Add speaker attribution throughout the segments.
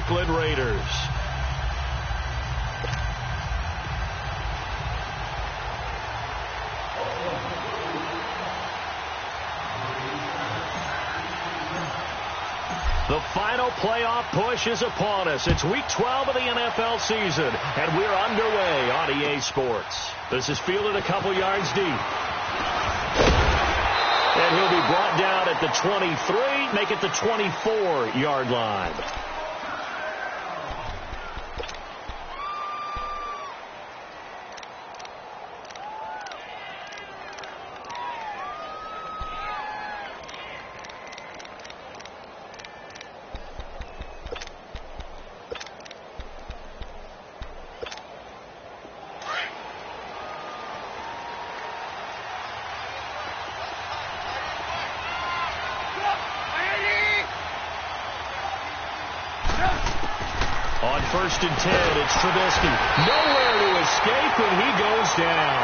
Speaker 1: Oakland Raiders. The final playoff push is upon us. It's week 12 of the NFL season, and we're underway on EA Sports. This is fielded a couple yards deep. And he'll be brought down at the 23, make it the 24-yard line. On 1st and 10, it's Trubisky. Nowhere to escape, and he goes down.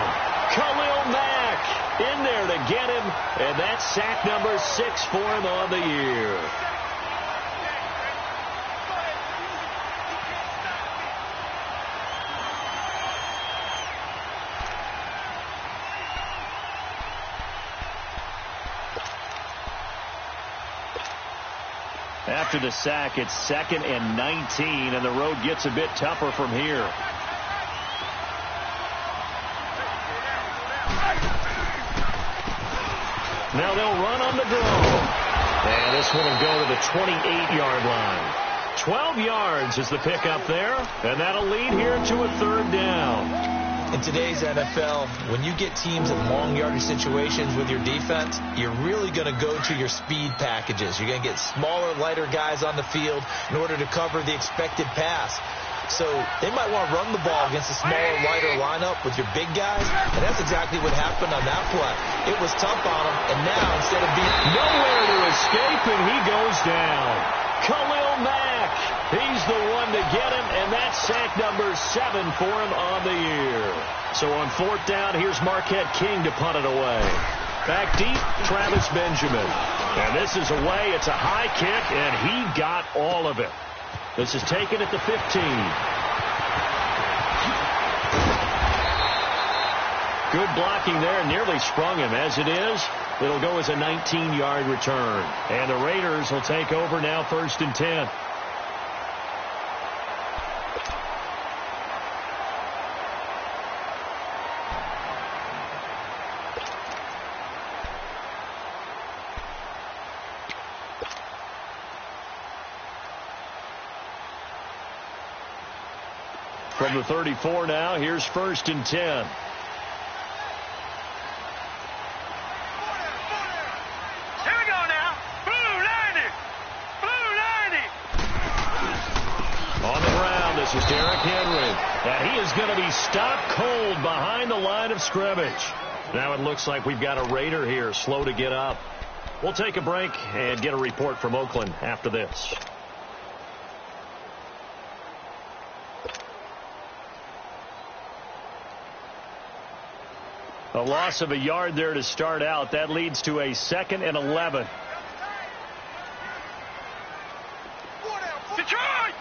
Speaker 1: Khalil Mack in there to get him, and that's sack number 6 for him on the year. After the sack, it's 2nd and 19, and the road gets a bit tougher from here. Now they'll run on the draw. And this one will go to the 28-yard line. 12 yards is the pickup there, and that'll lead here to a 3rd down.
Speaker 2: In today's NFL, when you get teams in long yardage situations with your defense, you're really going to go to your speed packages. You're going to get smaller, lighter guys on the field in order to cover the expected pass. So they might want to run the ball against a smaller, lighter lineup with your big guys, and that's exactly what happened on that play. It was tough on them, and now instead of being
Speaker 1: nowhere to escape, and he goes down. Khalil Mack, he's the one to get him, and that's sack number 7 for him on the year. So on 4th down, here's Marquette King to punt it away. Back deep, Travis Benjamin. And this is away. It's a high kick, and he got all of it. This is taken at the 15. Good blocking there, nearly sprung him. As it is, it'll go as a 19-yard return. And the Raiders will take over now 1st and 10. From the 34 now, here's 1st and 10. This is Derrick Henry, and he is going to be stopped cold behind the line of scrimmage. Now it looks like we've got a Raider here, slow to get up. We'll take a break and get a report from Oakland after this. A loss of a yard there to start out. That leads to a 2nd and 11. Detroit!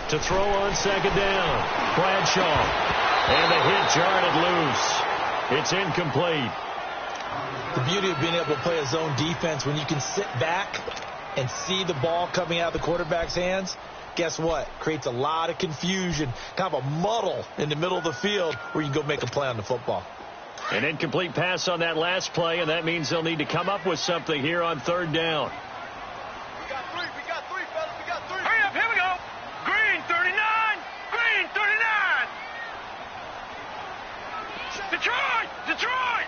Speaker 1: To throw on 2nd down. Bradshaw. And the hit jarred it loose. It's incomplete.
Speaker 2: The beauty of being able to play a zone defense when you can sit back and see the ball coming out of the quarterback's hands, guess what? Creates a lot of confusion, kind of a muddle in the middle of the field where you can go make a play on the football.
Speaker 1: An incomplete pass on that last play, and that means they'll need to come up with something here on 3rd down.
Speaker 3: We got three, fellas. We got 3. Hurry up, here we go. Green 39. Green 39. Detroit.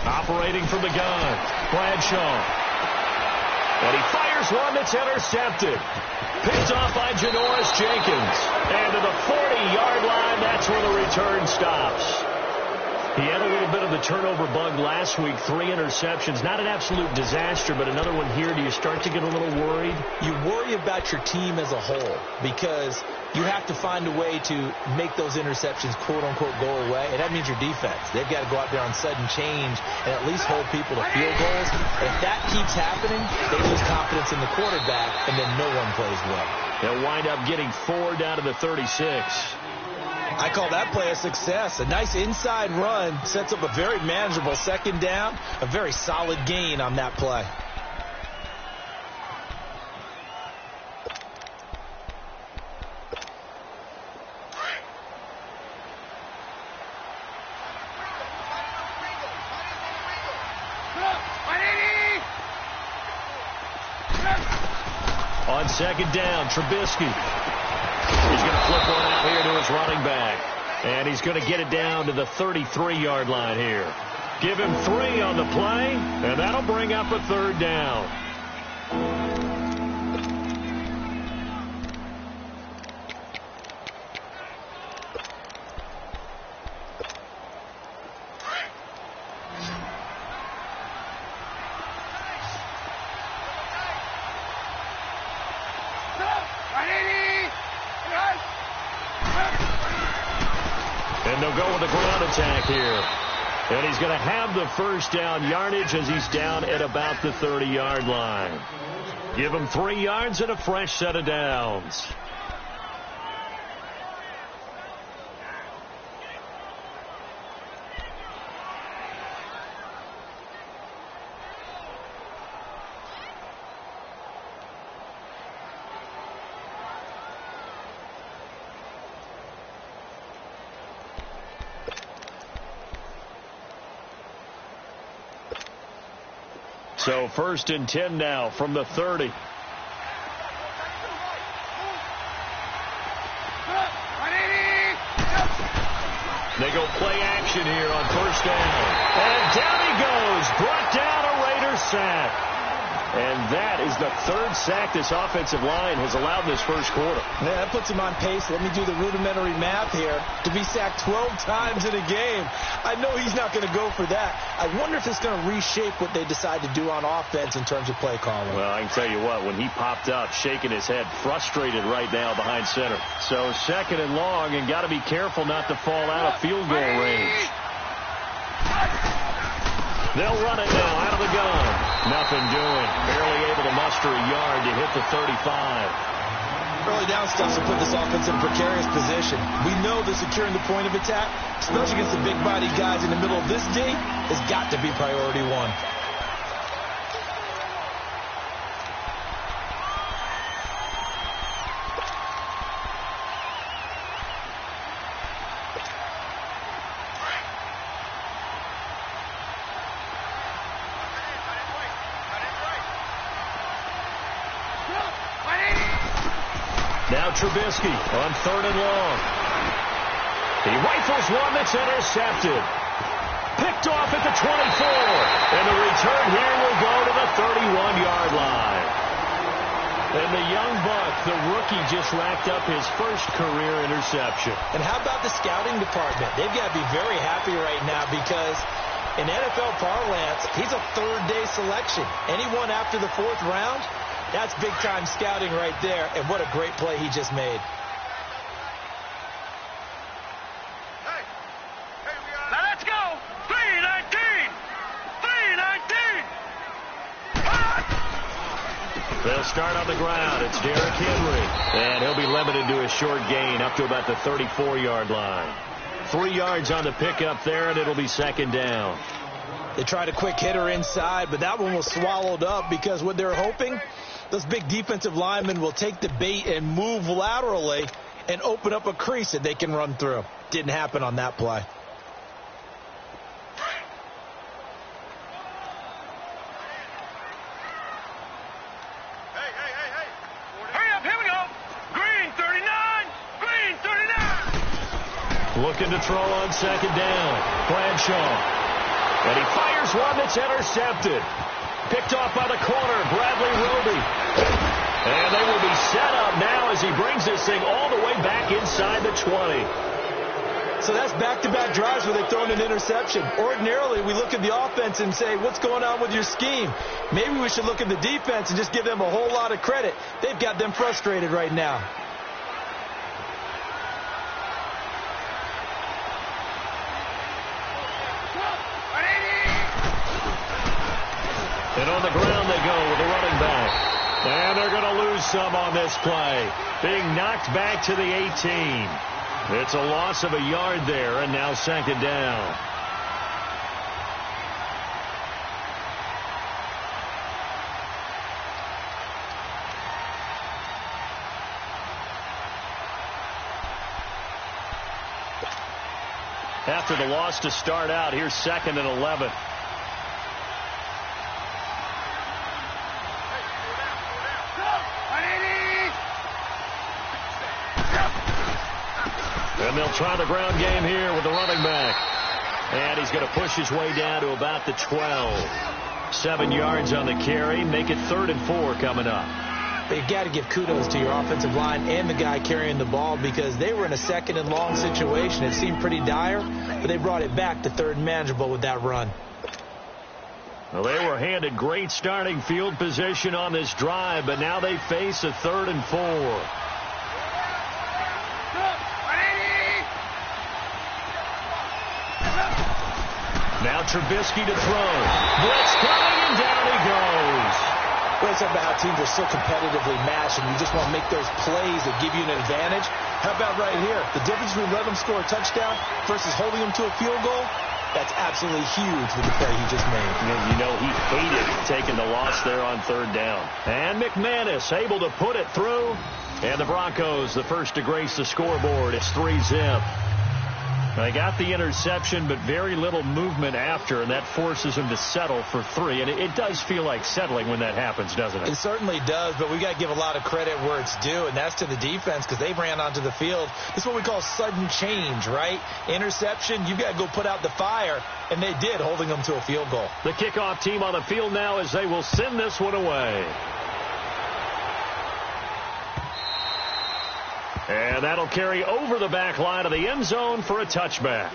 Speaker 1: Operating from the gun, Bradshaw. And he fires one that's intercepted. Picked off by Janoris Jenkins. And to the 40-yard line, that's where the return stops. He had a little bit of the turnover bug last week, 3 interceptions. Not an absolute disaster, but another one here. Do you start to get a little worried?
Speaker 2: You worry about your team as a whole because you have to find a way to make those interceptions, quote-unquote, go away, and that means your defense. They've got to go out there on sudden change and at least hold people to field goals. If that keeps happening, they lose confidence in the quarterback, and then no one plays well.
Speaker 1: They'll wind up getting 4 down to the 36.
Speaker 2: I call that play a success. A nice inside run sets up a very manageable second down, a very solid gain on that play.
Speaker 1: On second down, Trubisky. He's going to flip one out here to his running back. And he's going to get it down to the 33-yard line here. Give him 3 on the play, and that'll bring up a 3rd down. And they'll go with the ground attack here. And he's going to have the first down yardage as he's down at about the 30-yard line. Give him 3 yards and a fresh set of downs. So 1st and 10 now from the 30. They go play action here on 1st down. And down he goes. Brought down a Raider sack. And that is the 3rd sack this offensive line has allowed this first quarter.
Speaker 2: Yeah, that puts him on pace. Let me do the rudimentary math here. To be sacked 12 times in a game. I know he's not going to go for that. I wonder if it's going to reshape what they decide to do on offense in terms of play calling.
Speaker 1: Well, I can tell you what, when he popped up, shaking his head, frustrated right now behind center. So 2nd and long, and got to be careful not to fall out of field goal range. They'll run it now out of the gun. Nothing doing. Barely able to muster a yard to hit the 35.
Speaker 2: Early down stuff to put this offense in a precarious position. We know that securing the point of attack, especially against the big-bodied guys in the middle of this D, has got to be priority 1.
Speaker 1: Now Trubisky on 3rd and long. He rifles one that's intercepted. Picked off at the 24. And the return here will go to the 31-yard line. And the young buck, the rookie, just racked up his first career interception.
Speaker 2: And how about the scouting department? They've got to be very happy right now because in NFL parlance, he's a 3rd-day selection. Anyone after the 4th round, that's big-time scouting right there, and what a great play he just made.
Speaker 3: Now let's go. 3-19. 3-19.
Speaker 1: They'll start on the ground. It's Derrick Henry, and he'll be limited to a short gain up to about the 34-yard line. 3 yards on the pickup there, and it'll be 2nd down.
Speaker 2: They tried a quick hitter inside, but that one was swallowed up because what they're hoping, those big defensive linemen will take the bait and move laterally and open up a crease that they can run through. Didn't happen on that play.
Speaker 3: Hey. Hurry up, here we go. Green 39. Green 39.
Speaker 1: Looking to throw on 2nd down. Bradshaw. And he fires one that's intercepted. Picked off by the corner, Bradley Roby. And they will be set up now as he brings this thing all the way back inside the 20.
Speaker 2: So that's back-to-back drives where they've thrown an interception. Ordinarily, we look at the offense and say, what's going on with your scheme? Maybe we should look at the defense and just give them a whole lot of credit. They've got them frustrated right now.
Speaker 1: And on the ground they go with the running back. And they're going to lose some on this play. Being knocked back to the 18. It's a loss of a yard there, and now second down. After the loss to start out, here's 2nd and 11. And they'll try the ground game here with the running back. And he's going to push his way down to about the 12. 7 yards on the carry. Make it 3rd and 4 coming up.
Speaker 2: But you've got to give kudos to your offensive line and the guy carrying the ball because they were in a 2nd and long situation. It seemed pretty dire, but they brought it back to 3rd and manageable with that run.
Speaker 1: Well, they were handed great starting field position on this drive, but now they face a 3rd and 4. Now Trubisky to throw. Blitz coming, and down he goes.
Speaker 2: Well, it's about how teams are so competitively matched, and you just want to make those plays that give you an advantage. How about right here? The difference between letting them score a touchdown versus holding them to a field goal, that's absolutely huge with the play he just made.
Speaker 1: You know, he hated taking the loss there on 3rd down. And McManus able to put it through. And the Broncos, the first to grace the scoreboard. It's 3-zip. They got the interception, but very little movement after, and that forces them to settle for 3. And it does feel like settling when that happens, doesn't it?
Speaker 2: It certainly does, but we got to give a lot of credit where it's due, and that's to the defense because they ran onto the field. This is what we call sudden change, right? Interception, you got to go put out the fire, and they did, holding them to a field goal.
Speaker 1: The kickoff team on the field now as they will send this one away. And that'll carry over the back line of the end zone for a touchback.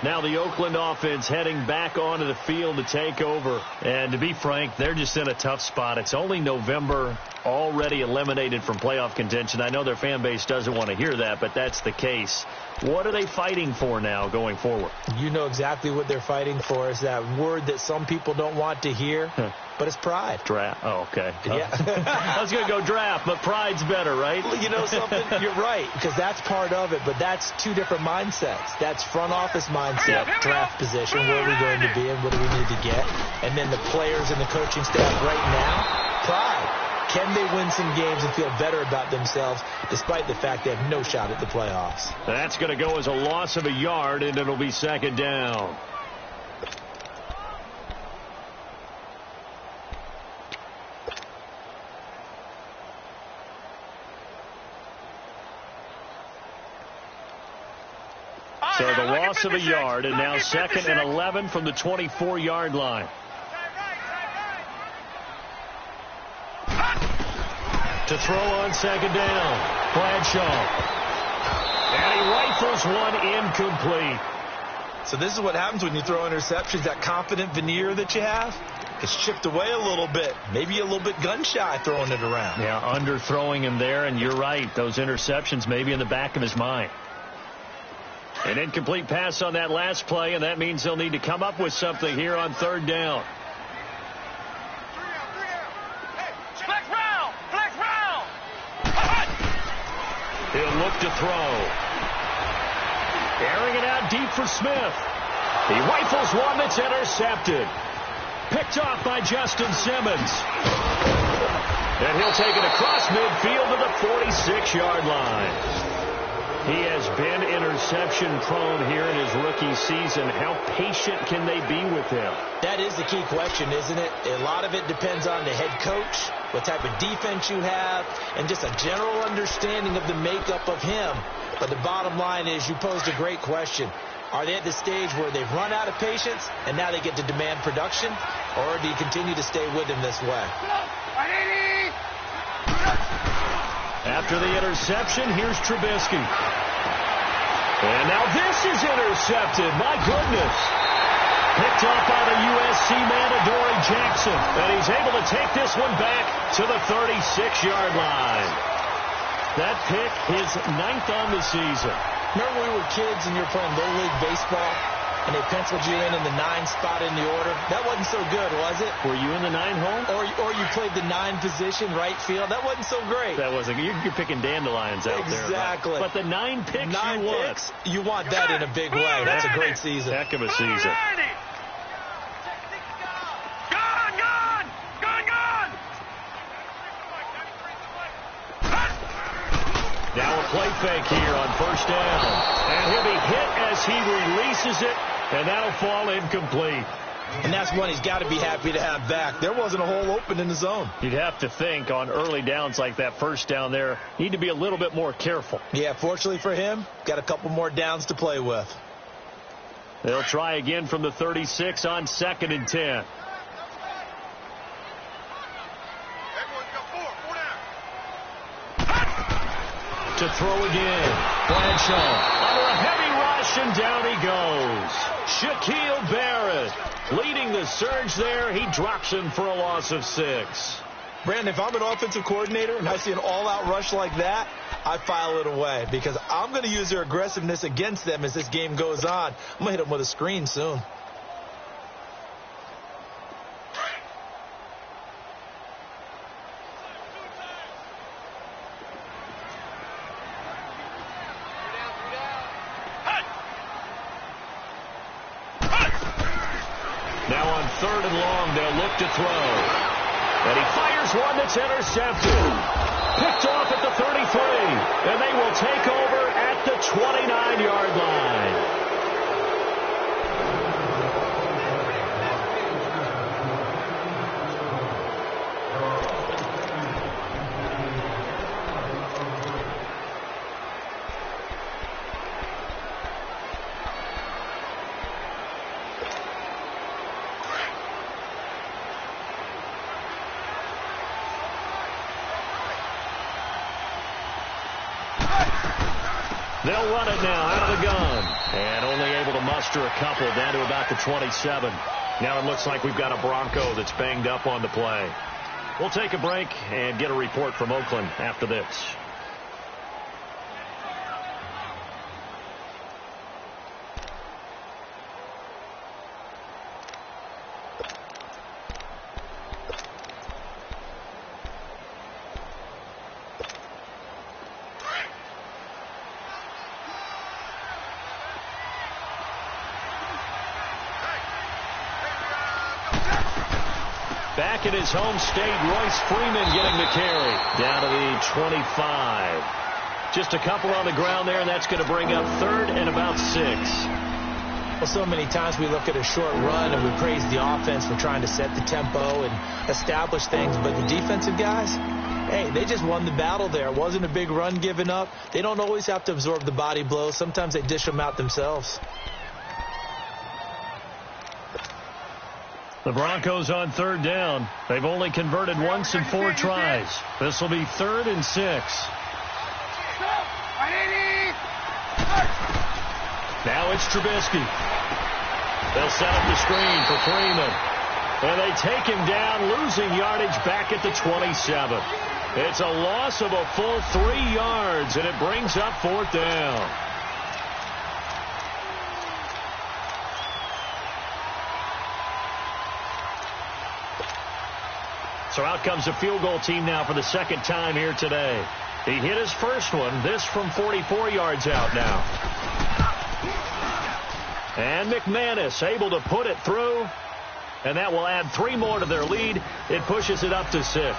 Speaker 1: Now the Oakland offense heading back onto the field to take over. And to be frank, they're just in a tough spot. It's only November, already eliminated from playoff contention. I know their fan base doesn't want to hear that, but that's the case. What are they fighting for now going forward?
Speaker 2: You know exactly what they're fighting for. Is that word that some people don't want to hear, but it's pride.
Speaker 1: Draft. Oh, okay.
Speaker 2: Yeah.
Speaker 1: I was going to go draft, but pride's better, right?
Speaker 2: You know something? You're right, because that's part of it, but that's 2 different mindsets. That's front office mindset, draft position, where are we going to be and what do we need to get? And then the players and the coaching staff right now, pride. Can they win some games and feel better about themselves despite the fact they have no shot at the playoffs?
Speaker 1: That's going to go as a loss of a yard, and it'll be second down. So the loss of a yard, and now 2nd and 11 from the 24-yard line. To throw on 2nd down, Bradshaw. And he rifles one incomplete.
Speaker 2: So this is what happens when you throw interceptions. That confident veneer that you have, it's chipped away a little bit. Maybe a little bit gun-shy throwing it around.
Speaker 1: Yeah, underthrowing him there, and you're right. Those interceptions maybe in the back of his mind. An incomplete pass on that last play, and that means they'll need to come up with something here on 3rd down. He'll look to throw. Airing it out deep for Smith. He rifles one that's intercepted. Picked off by Justin Simmons. And he'll take it across midfield to the 46-yard line. He has been interception prone here in his rookie season. How patient can they be with him?
Speaker 2: That is the key question, isn't it? A lot of it depends on the head coach, what type of defense you have, and just a general understanding of the makeup of him. But the bottom line is you posed a great question. Are they at the stage where they've run out of patience and now they get to demand production? Or do you continue to stay with him this way?
Speaker 1: After the interception, here's Trubisky. And now this is intercepted. My goodness. Picked off by the USC man, Adoree Jackson. And he's able to take this one back to the 36-yard line. That pick, his 9th on the season.
Speaker 2: Remember when we were kids and you were playing Little League baseball? and they penciled you in the 9 spot in the order. That wasn't so good, was it?
Speaker 1: Were you in the 9 hole?
Speaker 2: Or you played the 9 position, right field. That wasn't so great.
Speaker 1: That wasn't. You're picking dandelions out there.
Speaker 2: Exactly.
Speaker 1: But the 9 picks
Speaker 2: 9
Speaker 1: you want.
Speaker 2: picks, you want that in a big way. That's a great season.
Speaker 1: Heck of a season. Now a play fake here on first down. And he'll be hit as he releases it, and that'll fall incomplete.
Speaker 2: And that's one he's got to be happy to have back. There wasn't a hole open in the zone.
Speaker 1: You'd have to think on early downs like that first down there, need to be a little bit more careful.
Speaker 2: Yeah, fortunately for him, got a couple more downs to play with.
Speaker 1: They'll try again from the 36 on 2nd and 10. To throw again. Bradshaw under a heavy rush, and down he goes. Shaquille Barrett leading the surge there. He drops him for a loss of 6.
Speaker 2: Brandon, if I'm an offensive coordinator and I see an all-out rush like that, I file it away because I'm going to use their aggressiveness against them as this game goes on. I'm going to hit them with a screen soon.
Speaker 1: Now on 3rd and long, they'll look to throw. And he fires one that's intercepted. Picked off at the 33. And they will take over at the 29-yard line. They'll run it now out of the gun. And only able to muster a couple down to about the 27. Now it looks like we've got a Bronco that's banged up on the play. We'll take a break and get a report from Oakland after this. Back in his home state, Royce Freeman getting the carry. Down to the 25. Just a couple on the ground there, and that's going to bring up 3rd and about 6.
Speaker 2: Well, so many times we look at a short run and we praise the offense for trying to set the tempo and establish things. But the defensive guys, hey, they just won the battle there. It wasn't a big run given up. They don't always have to absorb the body blows. Sometimes they dish them out themselves.
Speaker 1: The Broncos on 3rd down. They've only converted once in 4 tries. This will be 3rd and 6. Now it's Trubisky. They'll set up the screen for Freeman. And they take him down, losing yardage back at the 27. It's a loss of a full 3 yards, and it brings up 4th down. So out comes the field goal team now for the 2nd time here today. He hit his first one, this from 44 yards out now. And McManus able to put it through, and that will add 3 more to their lead. It pushes it up to 6.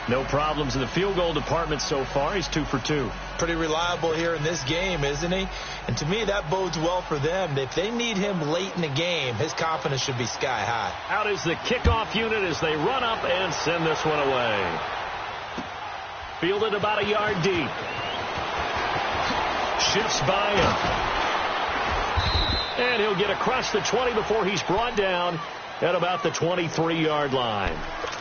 Speaker 1: No problems in the field goal department so far. He's 2 for 2.
Speaker 2: Pretty reliable here in this game, isn't he? And to me, that bodes well for them. If they need him late in the game, his confidence should be sky high.
Speaker 1: Out is the kickoff unit as they run up and send this one away. Fielded about a yard deep. Shifts by him. And he'll get across the 20 before he's brought down at about the 23-yard line.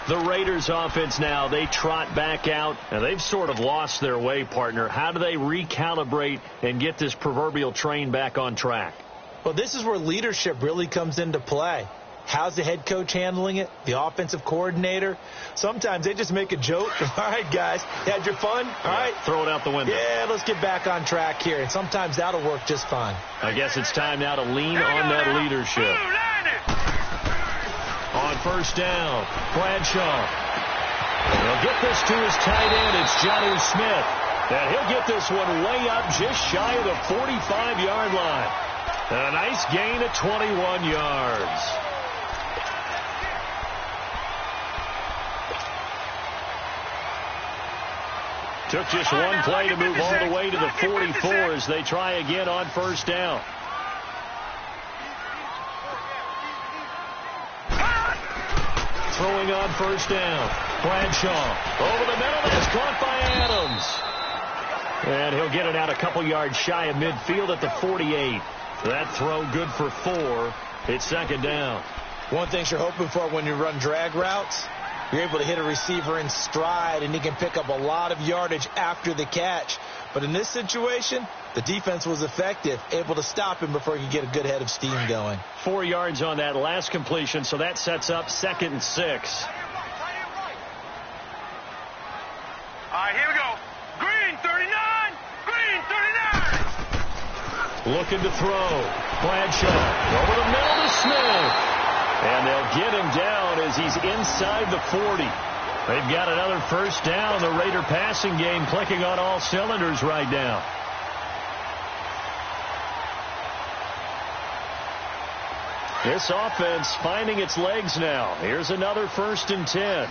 Speaker 1: The Raiders offense now, they trot back out, and they've sort of lost their way, partner. How do they recalibrate and get this proverbial train back on track?
Speaker 2: Well, this is where leadership really comes into play. How's the head coach handling it? The offensive coordinator? Sometimes they just make a joke. All right, guys, you had your fun? All right.
Speaker 1: Throw it out the window.
Speaker 2: Yeah, let's get back on track here. And sometimes that'll work just fine.
Speaker 1: I guess it's time now to lean on that leadership. On first down, Bradshaw. He'll get this to his tight end. It's Johnny Smith. And he'll get this one way up just shy of the 45-yard line. A nice gain of 21 yards. Took just one play to move all the way to the 44 as they try again on first down. Throwing on first down. Bradshaw over the middle. That's caught by Adams. And he'll get it out a couple yards shy of midfield at the 48. That throw good for 4. It's second down.
Speaker 2: One thing you're hoping for when you run drag routes, you're able to hit a receiver in stride, and he can pick up a lot of yardage after the catch. But in this situation, the defense was effective, able to stop him before he could get a good head of steam going.
Speaker 1: 4 yards on that last completion, so that sets up 2nd and 6.
Speaker 3: All right, here we go. Green 39. Green 39.
Speaker 1: Looking to throw. Bradshaw over the middle to Smith. And they'll get him down as he's inside the 40. They've got another first down. The Raider passing game clicking on all cylinders right now. This offense finding its legs now. Here's another 1st and 10.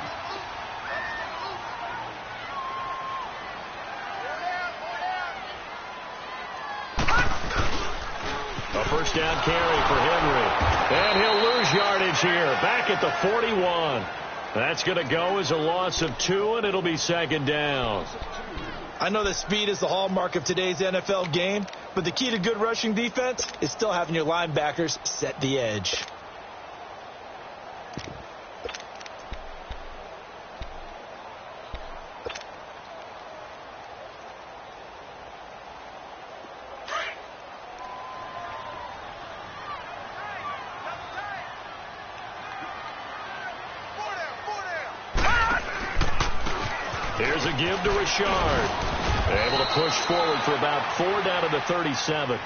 Speaker 1: A first down carry for Henry. And he'll lose yardage here. Back at the 41. That's going to go as a loss of 2, and it'll be 2nd down.
Speaker 2: I know that speed is the hallmark of today's NFL game, but the key to good rushing defense is still having your linebackers set the edge.
Speaker 1: Here's a give to Richard. Able to push forward for about 4 down to the 37.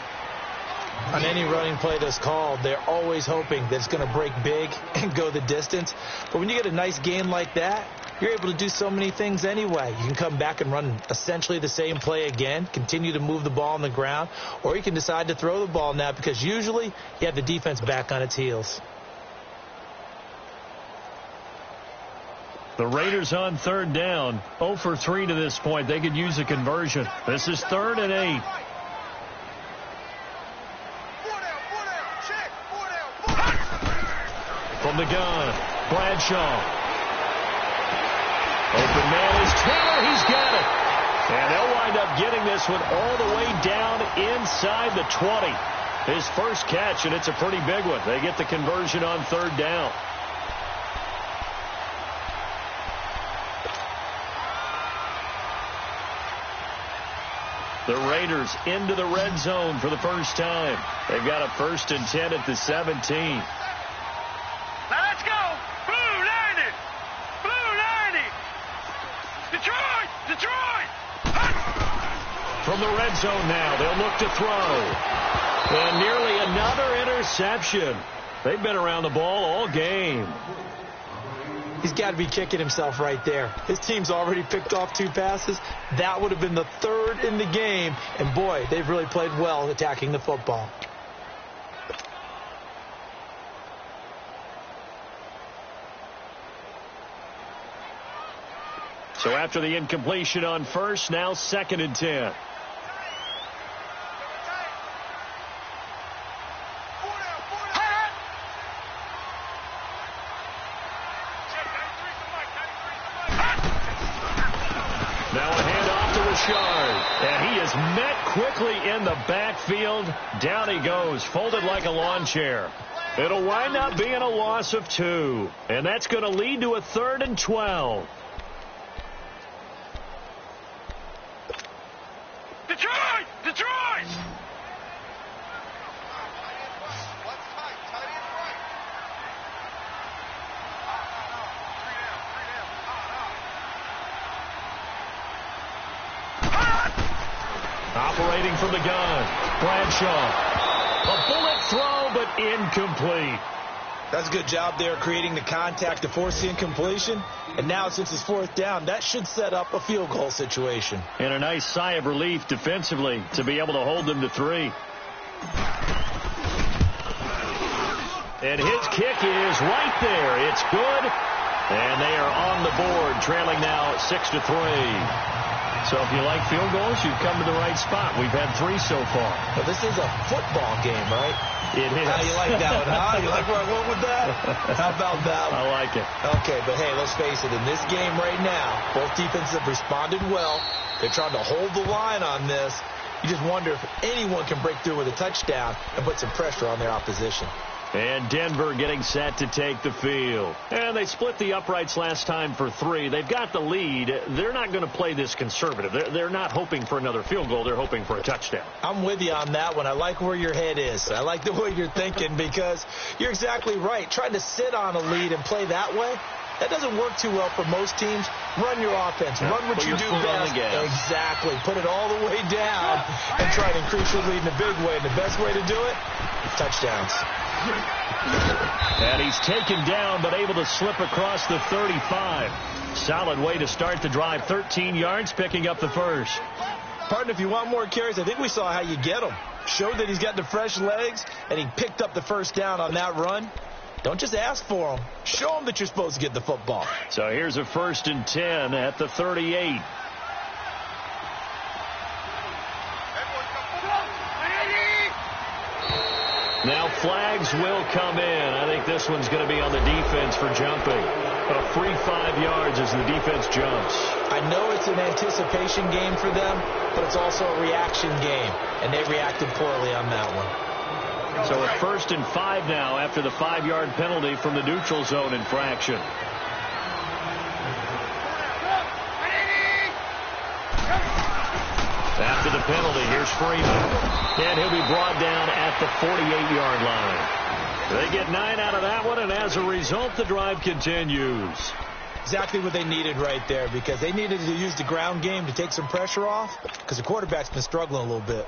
Speaker 2: On any running play that's called, they're always hoping that it's going to break big and go the distance. But when you get a nice gain like that, you're able to do so many things anyway. You can come back and run essentially the same play again, continue to move the ball on the ground, or you can decide to throw the ball now because usually you have the defense back on its heels.
Speaker 1: The Raiders on 3rd down, 0 for 3 to this point. They could use a conversion. This is 3rd and 8. From the gun, Bradshaw. Open man is Taylor. He's got it. And they'll wind up getting this one all the way down inside the 20. His first catch, and it's a pretty big one. They get the conversion on 3rd down. The Raiders into the red zone for the first time. They've got a 1st and 10 at the 17.
Speaker 3: Now let's go. Blue 90. Blue 90. Detroit. Detroit.
Speaker 1: From the red zone now, they'll look to throw. And nearly another interception. They've been around the ball all game.
Speaker 2: He's got to be kicking himself right there. His team's already picked off 2 passes. That would have been the 3rd in the game. And, boy, they've really played well attacking the football.
Speaker 1: So after the incompletion on first, now 2nd and 10. And he is met quickly in the backfield. Down he goes, folded like a lawn chair. It'll wind up being a loss of 2. And that's going to lead to a 3rd and 12.
Speaker 3: Detroit! Detroit!
Speaker 1: Operating from the gun, Bradshaw. A bullet throw, but incomplete.
Speaker 2: That's a good job there creating the contact to force the incompletion. And now since it's 4th down, that should set up a field goal situation.
Speaker 1: And a nice sigh of relief defensively to be able to hold them to 3. And his kick is right there. It's good. And they are on the board, trailing now 6-3. So if you like field goals, you've come to the right spot. We've had 3 so far.
Speaker 2: Well, this is a football game, right?
Speaker 1: It is.
Speaker 2: How you like that one, huh? You like where I went with that? How about that one?
Speaker 1: I like it.
Speaker 2: Okay, but hey, let's face it. In this game right now, both defenses have responded well. They're trying to hold the line on this. You just wonder if anyone can break through with a touchdown and put some pressure on their opposition.
Speaker 1: And Denver getting set to take the field. And they split the uprights last time for 3. They've got the lead. They're not going to play this conservative. They're not hoping for another field goal. They're hoping for a touchdown.
Speaker 2: I'm with you on that one. I like where your head is. I like the way you're thinking because you're exactly right. Trying to sit on a lead and play that way, that doesn't work too well for most teams. Run your offense. Run what you do best. Exactly. Put it all the way down and try to increase your lead in a big way. And the best way to do it, touchdowns.
Speaker 1: And he's taken down but able to slip across the 35. Solid way to start the drive. 13 yards, picking up the first.
Speaker 2: Partner, if you want more carries, I think we saw how you get him. Showed that he's got the fresh legs, and he picked up the first down on that run. Don't just ask for him. Show him that you're supposed to get the football.
Speaker 1: So here's a 1st and 10 at the 38. Now flags will come in. I think this one's going to be on the defense for jumping. A free 5 yards as the defense jumps.
Speaker 2: I know it's an anticipation game for them, but it's also a reaction game, and they reacted poorly on that one.
Speaker 1: So a 1st and 5 now after the 5-yard penalty from the neutral zone infraction. After the penalty, here's Freeman. And he'll be brought down at the 48-yard line. They get 9 out of that one, and as a result, the drive continues.
Speaker 2: Exactly what they needed right there, because they needed to use the ground game to take some pressure off, because the quarterback's been struggling a little bit.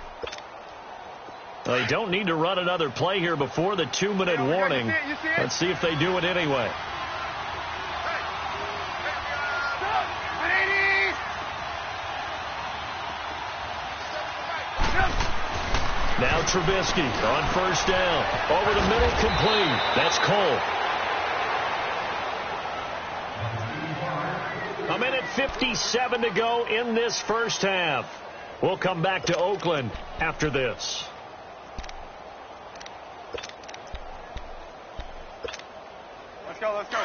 Speaker 1: They don't need to run another play here before the 2-minute warning. Let's see if they do it anyway. Now Trubisky on 1st down. Over the middle, complete. That's Cole. A minute 57 to go in this first half. We'll come back to Oakland after this.
Speaker 3: Let's go, let's go.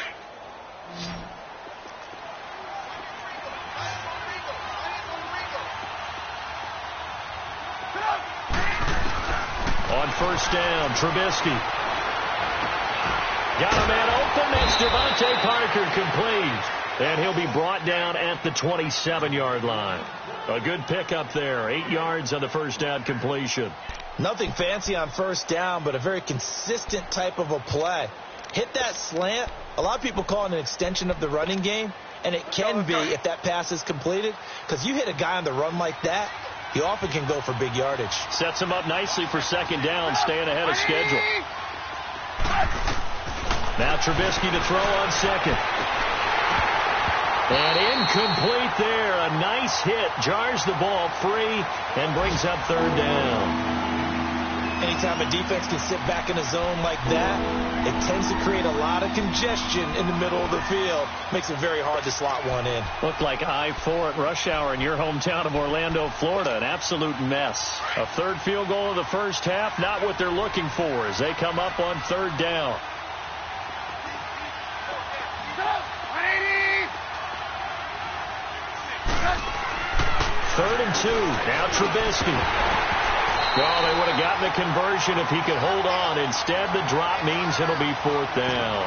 Speaker 1: On 1st down, Trubisky. Got a man open. That's Devontae Parker, complete. And he'll be brought down at the 27-yard line. A good pickup there. 8 yards on the 1st down completion.
Speaker 2: Nothing fancy on 1st down, but a very consistent type of a play. Hit that slant. A lot of people call it an extension of the running game, and it can be if that pass is completed, because you hit a guy on the run like that, he often can go for big yardage.
Speaker 1: Sets him up nicely for 2nd down, staying ahead of schedule. Now Trubisky to throw on 2nd. And incomplete there. A nice hit. Jars the ball free and brings up 3rd down.
Speaker 2: Anytime a defense can sit back in a zone like that, it tends to create a lot of congestion in the middle of the field. Makes it very hard to slot one in.
Speaker 1: Looked like I-4 at rush hour in your hometown of Orlando, Florida. An absolute mess. A 3rd field goal of the first half, not what they're looking for as they come up on 3rd down. Third and 2. Now Trubisky. Well, they would have gotten the conversion if he could hold on. Instead, the drop means it'll be 4th down.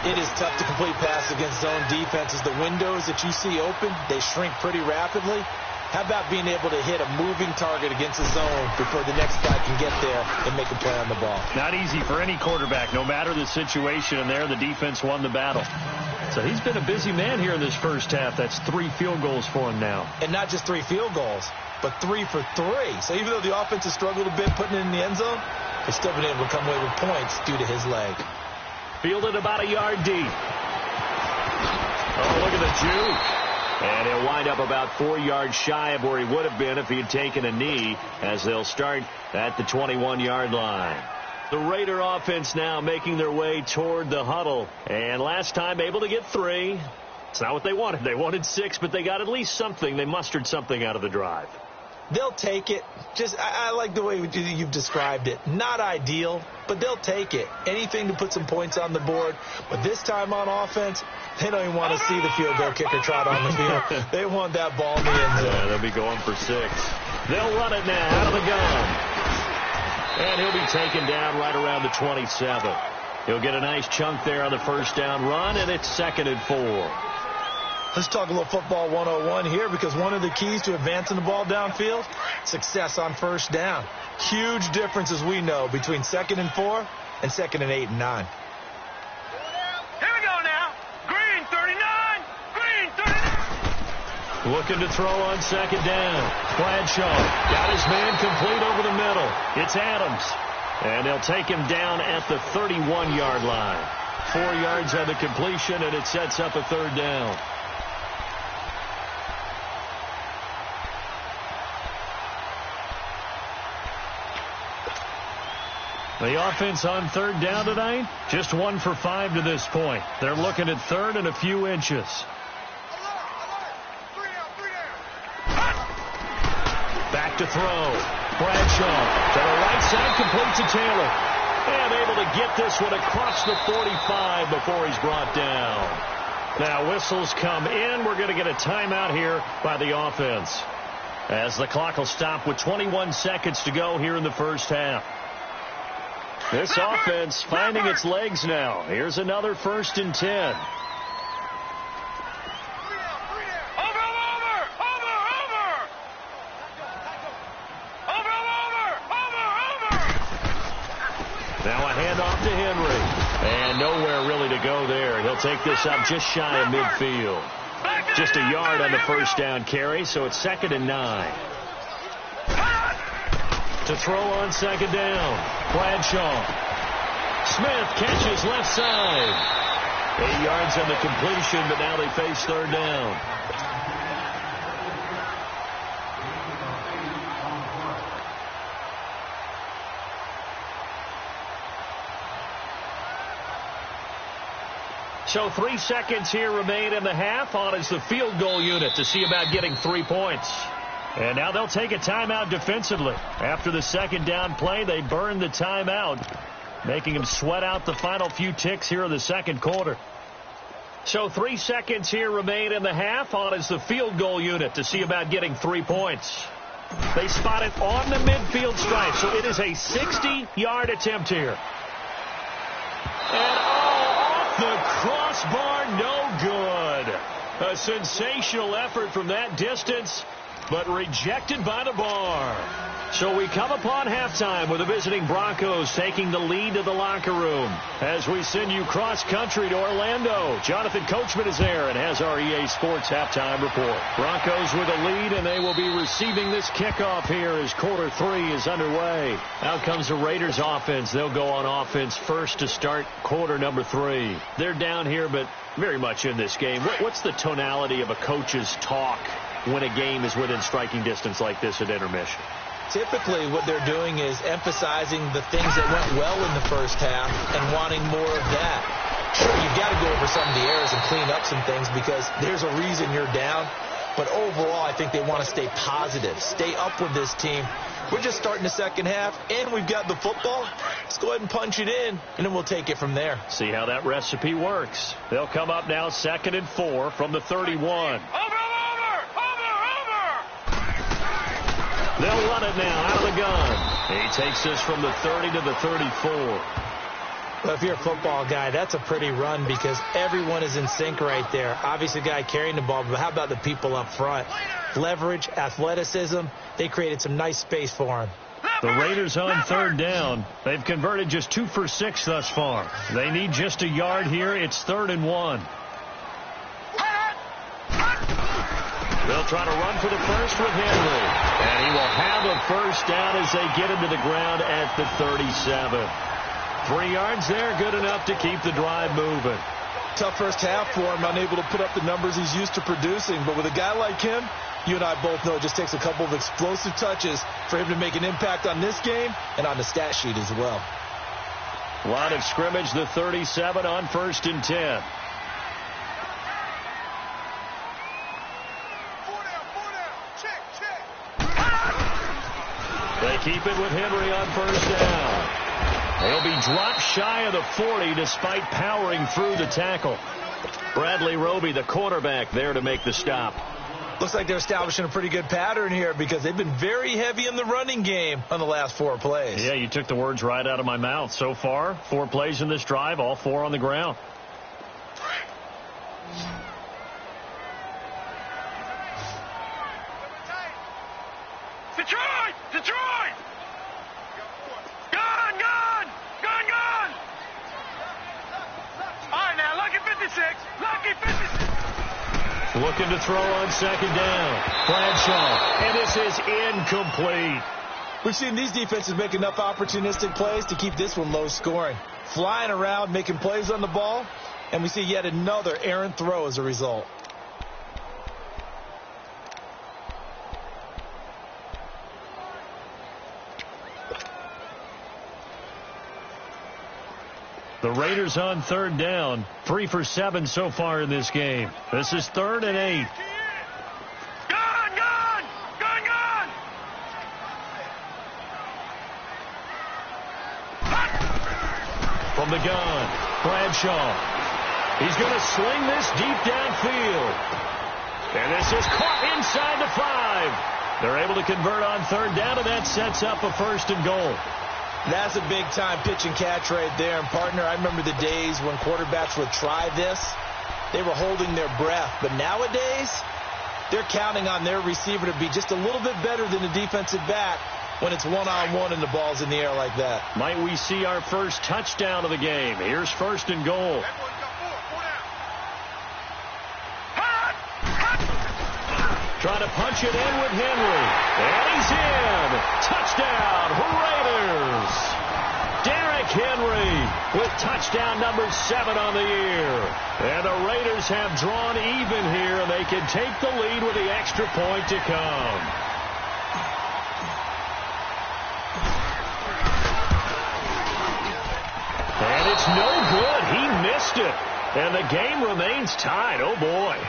Speaker 2: It is tough to complete pass against zone defenses. The windows that you see open, they shrink pretty rapidly. How about being able to hit a moving target against a zone before the next guy can get there and make a play on the ball?
Speaker 1: Not easy for any quarterback, no matter the situation. And there, the defense won the battle. So he's been a busy man here in this first half. That's 3 field goals for him now.
Speaker 2: And not just 3 field goals. but 3 for 3. So even though the offense has struggled a bit putting it in the end zone, they've still been able to come away with points due to his leg.
Speaker 1: Fielded about a yard deep. Oh, look at the juke. And he'll wind up about 4 yards shy of where he would have been if he had taken a knee, as they'll start at the 21-yard line. The Raider offense now making their way toward the huddle. And last time able to get 3. It's not what they wanted. They wanted 6, but they got at least something. They mustered something out of the drive.
Speaker 2: They'll take it. I like the way you've described it. Not ideal, but they'll take it. Anything to put some points on the board. But this time on offense, they don't even want to see the field goal kicker trot on the field. They want that ball in the end zone.
Speaker 1: Yeah, they'll be going for 6. They'll run it now out of the gun. And he'll be taken down right around the 27. He'll get a nice chunk there on the first down run, and it's 2nd and 4.
Speaker 2: Let's talk a little football 101 here, because one of the keys to advancing the ball downfield, success on first down. Huge difference, as we know, between 2nd and 4 and 2nd and 8 and 9.
Speaker 3: Here we go now. Green 39. Green 39.
Speaker 1: Looking to throw on 2nd down. Bradshaw got his man complete over the middle. It's Adams. And they'll take him down at the 31-yard line. 4 yards on the completion, and it sets up a 3rd down. The offense on 3rd down tonight, just 1 for 5 to this point. They're looking at 3rd and a few inches. Back to throw. Bradshaw to the right side, complete to Taylor. And able to get this one across the 45 before he's brought down. Now whistles come in. We're going to get a timeout here by the offense, as the clock will stop with 21 seconds to go here in the first half. This offense finding its legs now. Here's another 1st and 10. Now a handoff to Henry. And nowhere really to go there. He'll take this up just shy of midfield. Just a yard on the first down carry, so it's 2nd and 9. To throw on 2nd down. Bradshaw. Smith catches left side. 8 yards on the completion, but now they face 3rd down. So 3 seconds here remain in the half. On is the field goal unit to see about getting 3 points. And now they'll take a timeout defensively. After the 2nd down play, they burn the timeout, making them sweat out the final few ticks here in the 2nd quarter. So 3 seconds here remain in the half. On is the field goal unit to see about getting 3 points. They spot it on the midfield stripe, so it is a 60-yard attempt here. And off the crossbar, no good. A sensational effort from that distance, but rejected by the bar. So we come upon halftime with the visiting Broncos taking the lead to the locker room. As we send you cross-country to Orlando, Jonathan Coachman is there and has our EA Sports halftime report. Broncos with a lead, and they will be receiving this kickoff here as quarter 3 is underway. Out comes the Raiders offense. They'll go on offense first to start quarter number 3. They're down here, but very much in this game. What's the tonality of a coach's talk when a game is within striking distance like this at intermission?
Speaker 2: Typically, what they're doing is emphasizing the things that went well in the first half and wanting more of that. Sure, you've got to go over some of the errors and clean up some things because there's a reason you're down. But overall, I think they want to stay positive, stay up with this team. We're just starting the second half, and we've got the football. Let's go ahead and punch it in, and then we'll take it from there.
Speaker 1: See how that recipe works. They'll come up now 2nd and 4 from the 31. They'll run it now out of the gun. He takes this from the 30 to the 34.
Speaker 2: Well, if you're a football guy, that's a pretty run because everyone is in sync right there. Obviously, the guy carrying the ball, but how about the people up front? Leverage, athleticism, they created some nice space for him.
Speaker 1: The Raiders on 3rd down. They've converted just 2 for 6 thus far. They need just a yard here. It's 3rd and 1. They'll try to run for the first with Henry. And he will have a first down as they get him to the ground at the 37. 3 yards there, good enough to keep the drive moving.
Speaker 2: Tough first half for him, unable to put up the numbers he's used to producing. But with a guy like him, you and I both know it just takes a couple of explosive touches for him to make an impact on this game and on the stat sheet as well.
Speaker 1: Line of scrimmage, the 37 on 1st and 10. They keep it with Henry on 1st down. He'll be dropped shy of the 40 despite powering through the tackle. Bradley Roby, the quarterback, there to make the stop.
Speaker 2: Looks like they're establishing a pretty good pattern here because they've been very heavy in the running game on the last 4 plays.
Speaker 1: Yeah, you took the words right out of my mouth. So far, 4 plays in this drive, all 4 on the ground.
Speaker 3: Detroit! Detroit! Gone! Gone! Gone! Gone! All right, now, lucky 56. Lucky 56.
Speaker 1: Looking to throw on 2nd down. Bradshaw, and this is incomplete.
Speaker 2: We've seen these defenses make enough opportunistic plays to keep this one low scoring. Flying around, making plays on the ball, and we see yet another errant throw as a result.
Speaker 1: The Raiders on 3rd down. 3 for 7 so far in this game. This is 3rd and 8.
Speaker 3: Gone! Gone! Gone! Gone!
Speaker 1: From the gun, Bradshaw. He's going to sling this deep downfield. And this is caught inside the 5. They're able to convert on 3rd down, and that sets up a 1st and goal.
Speaker 2: That's a big-time pitch and catch right there. And, partner, I remember the days when quarterbacks would try this. They were holding their breath. But nowadays, they're counting on their receiver to be just a little bit better than the defensive back when it's one-on-one and the ball's in the air like that.
Speaker 1: Might we see our first touchdown of the game? Here's 1st and goal. Trying to punch it in with Henry. And he's in. Touchdown, Raiders. Derrick Henry with touchdown number 7 on the year. And the Raiders have drawn even here, and they can take the lead with the extra point to come. And it's no good. He missed it. And the game remains tied. Oh, boy.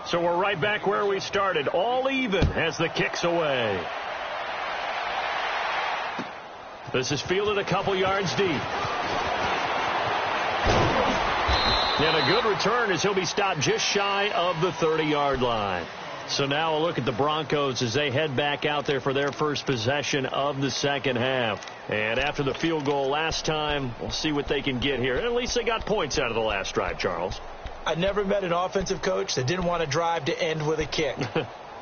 Speaker 1: So we're right back where we started, all even as the kick's away. This is fielded a couple yards deep. And a good return as he'll be stopped just shy of the 30-yard line. So now a look at the Broncos as they head back out there for their first possession of the second half. And after the field goal last time, we'll see what they can get here. At least they got points out of the last drive, Charles.
Speaker 2: I never met an offensive coach that didn't want to drive to end with a kick.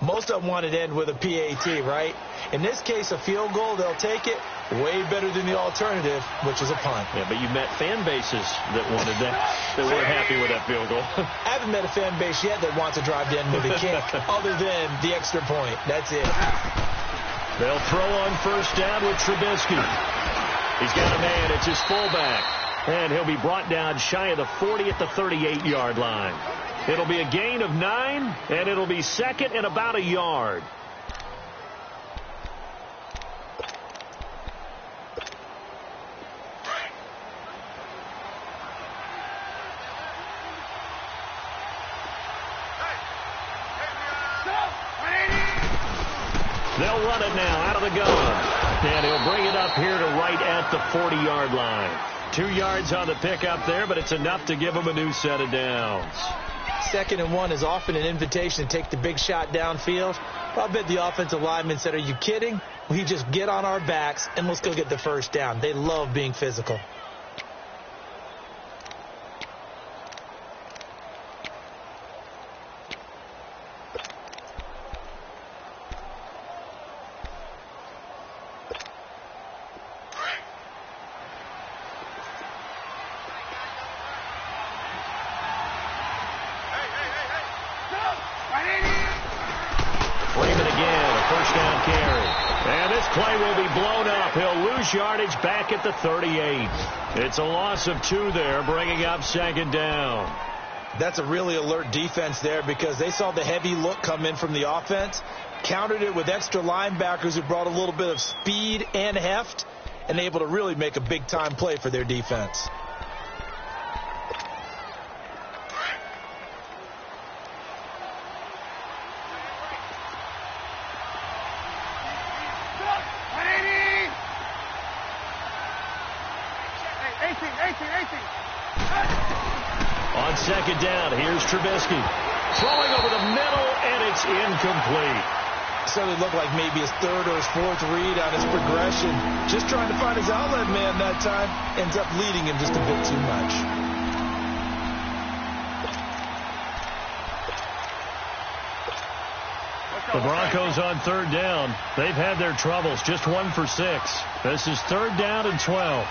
Speaker 2: Most of them wanted to end with a PAT, right? In this case, a field goal, they'll take it. Way better than the alternative, which is a punt.
Speaker 1: Yeah, but you met fan bases that wanted that weren't happy with that field goal.
Speaker 2: I haven't met a fan base yet that wants to drive to end with a kick other than the extra point. That's it.
Speaker 1: They'll throw on 1st down with Trubisky. He's got a man. It's his fullback. And he'll be brought down shy of the 40 at the 38-yard line. It'll be a gain of 9, and it'll be 2nd and about a yard. They'll run it now out of the gun. And he'll bring it up here to right at the 40-yard line. 2 yards on the pickup there, but it's enough to give him a new set of downs.
Speaker 2: 2nd and 1 is often an invitation to take the big shot downfield. I bet the offensive lineman said, are you kidding? We just get on our backs and let's go get the first down. They love being physical.
Speaker 1: Yardage back at the 38. It's a loss of 2 there, bringing up 2nd down.
Speaker 2: That's a really alert defense there because they saw the heavy look come in from the offense, countered it with extra linebackers who brought a little bit of speed and heft, and able to really make a big-time play for their defense.
Speaker 1: On 2nd down, here's Trubisky. Throwing over the middle, and it's incomplete.
Speaker 2: So it looked like maybe his 3rd or his 4th read on his progression. Just trying to find his outlet man that time. Ends up leading him just a bit too much.
Speaker 1: The Broncos on 3rd down. They've had their troubles. Just 1 for 6. This is 3rd down and 12.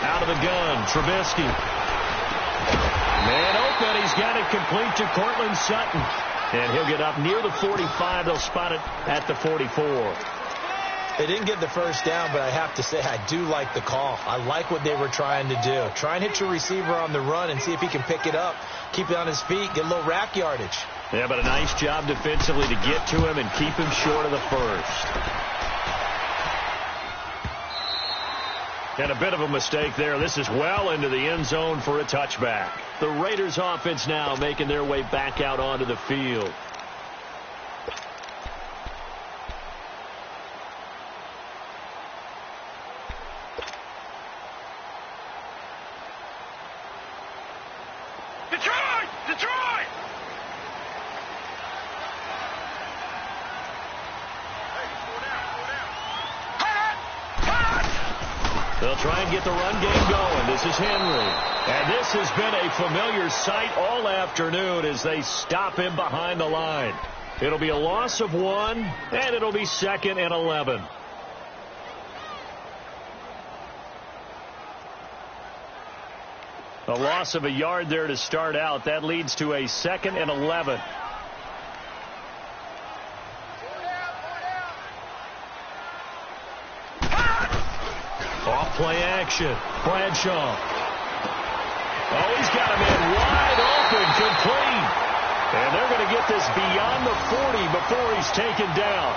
Speaker 1: Out of the gun, Trubisky. Man open, he's got it complete to Cortland Sutton. And he'll get up near the 45. They'll spot it at the 44.
Speaker 2: They didn't get the first down, but I have to say I do like the call. I like what they were trying to do. Try and hit your receiver on the run and see if he can pick it up, keep it on his feet, get a little rack yardage.
Speaker 1: Yeah, but a nice job defensively to get to him and keep him short of the first. And a bit of a mistake there. This is well into the end zone for a touchback. The Raiders offense now making their way back out onto the field. They'll try and get the run game going. This is Henry. And this has been a familiar sight all afternoon as they stop him behind the line. It'll be a loss of 1, and it'll be 2nd and 11. A loss of a yard there to start out. That leads to a 2nd and 11. Off-play action. Bradshaw. Oh, he's got him in wide open, complete. And they're going to get this beyond the 40 before he's taken down.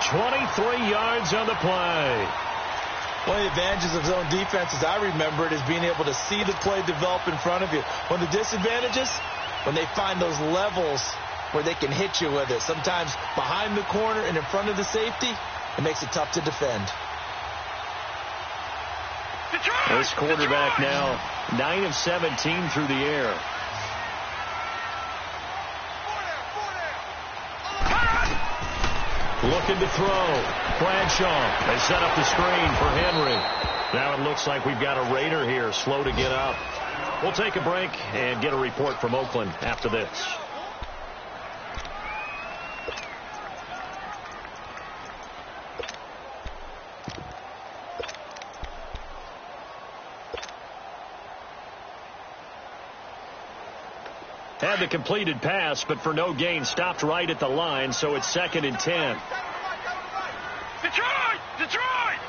Speaker 1: 23 yards on the play.
Speaker 2: One of the advantages of zone defense, as I remember it, is being able to see the play develop in front of you. One of the disadvantages, when they find those levels where they can hit you with it. Sometimes behind the corner and in front of the safety, it makes it tough to defend.
Speaker 1: This quarterback now 9 of 17 through the air. Looking to throw. Bradshaw. They set up the screen for Henry. Now it looks like we've got a Raider here slow to get up. We'll take a break and get a report from Oakland after this. Had the completed pass, but for no gain, stopped right at the line, so it's 2nd and 10.
Speaker 3: Detroit! Detroit!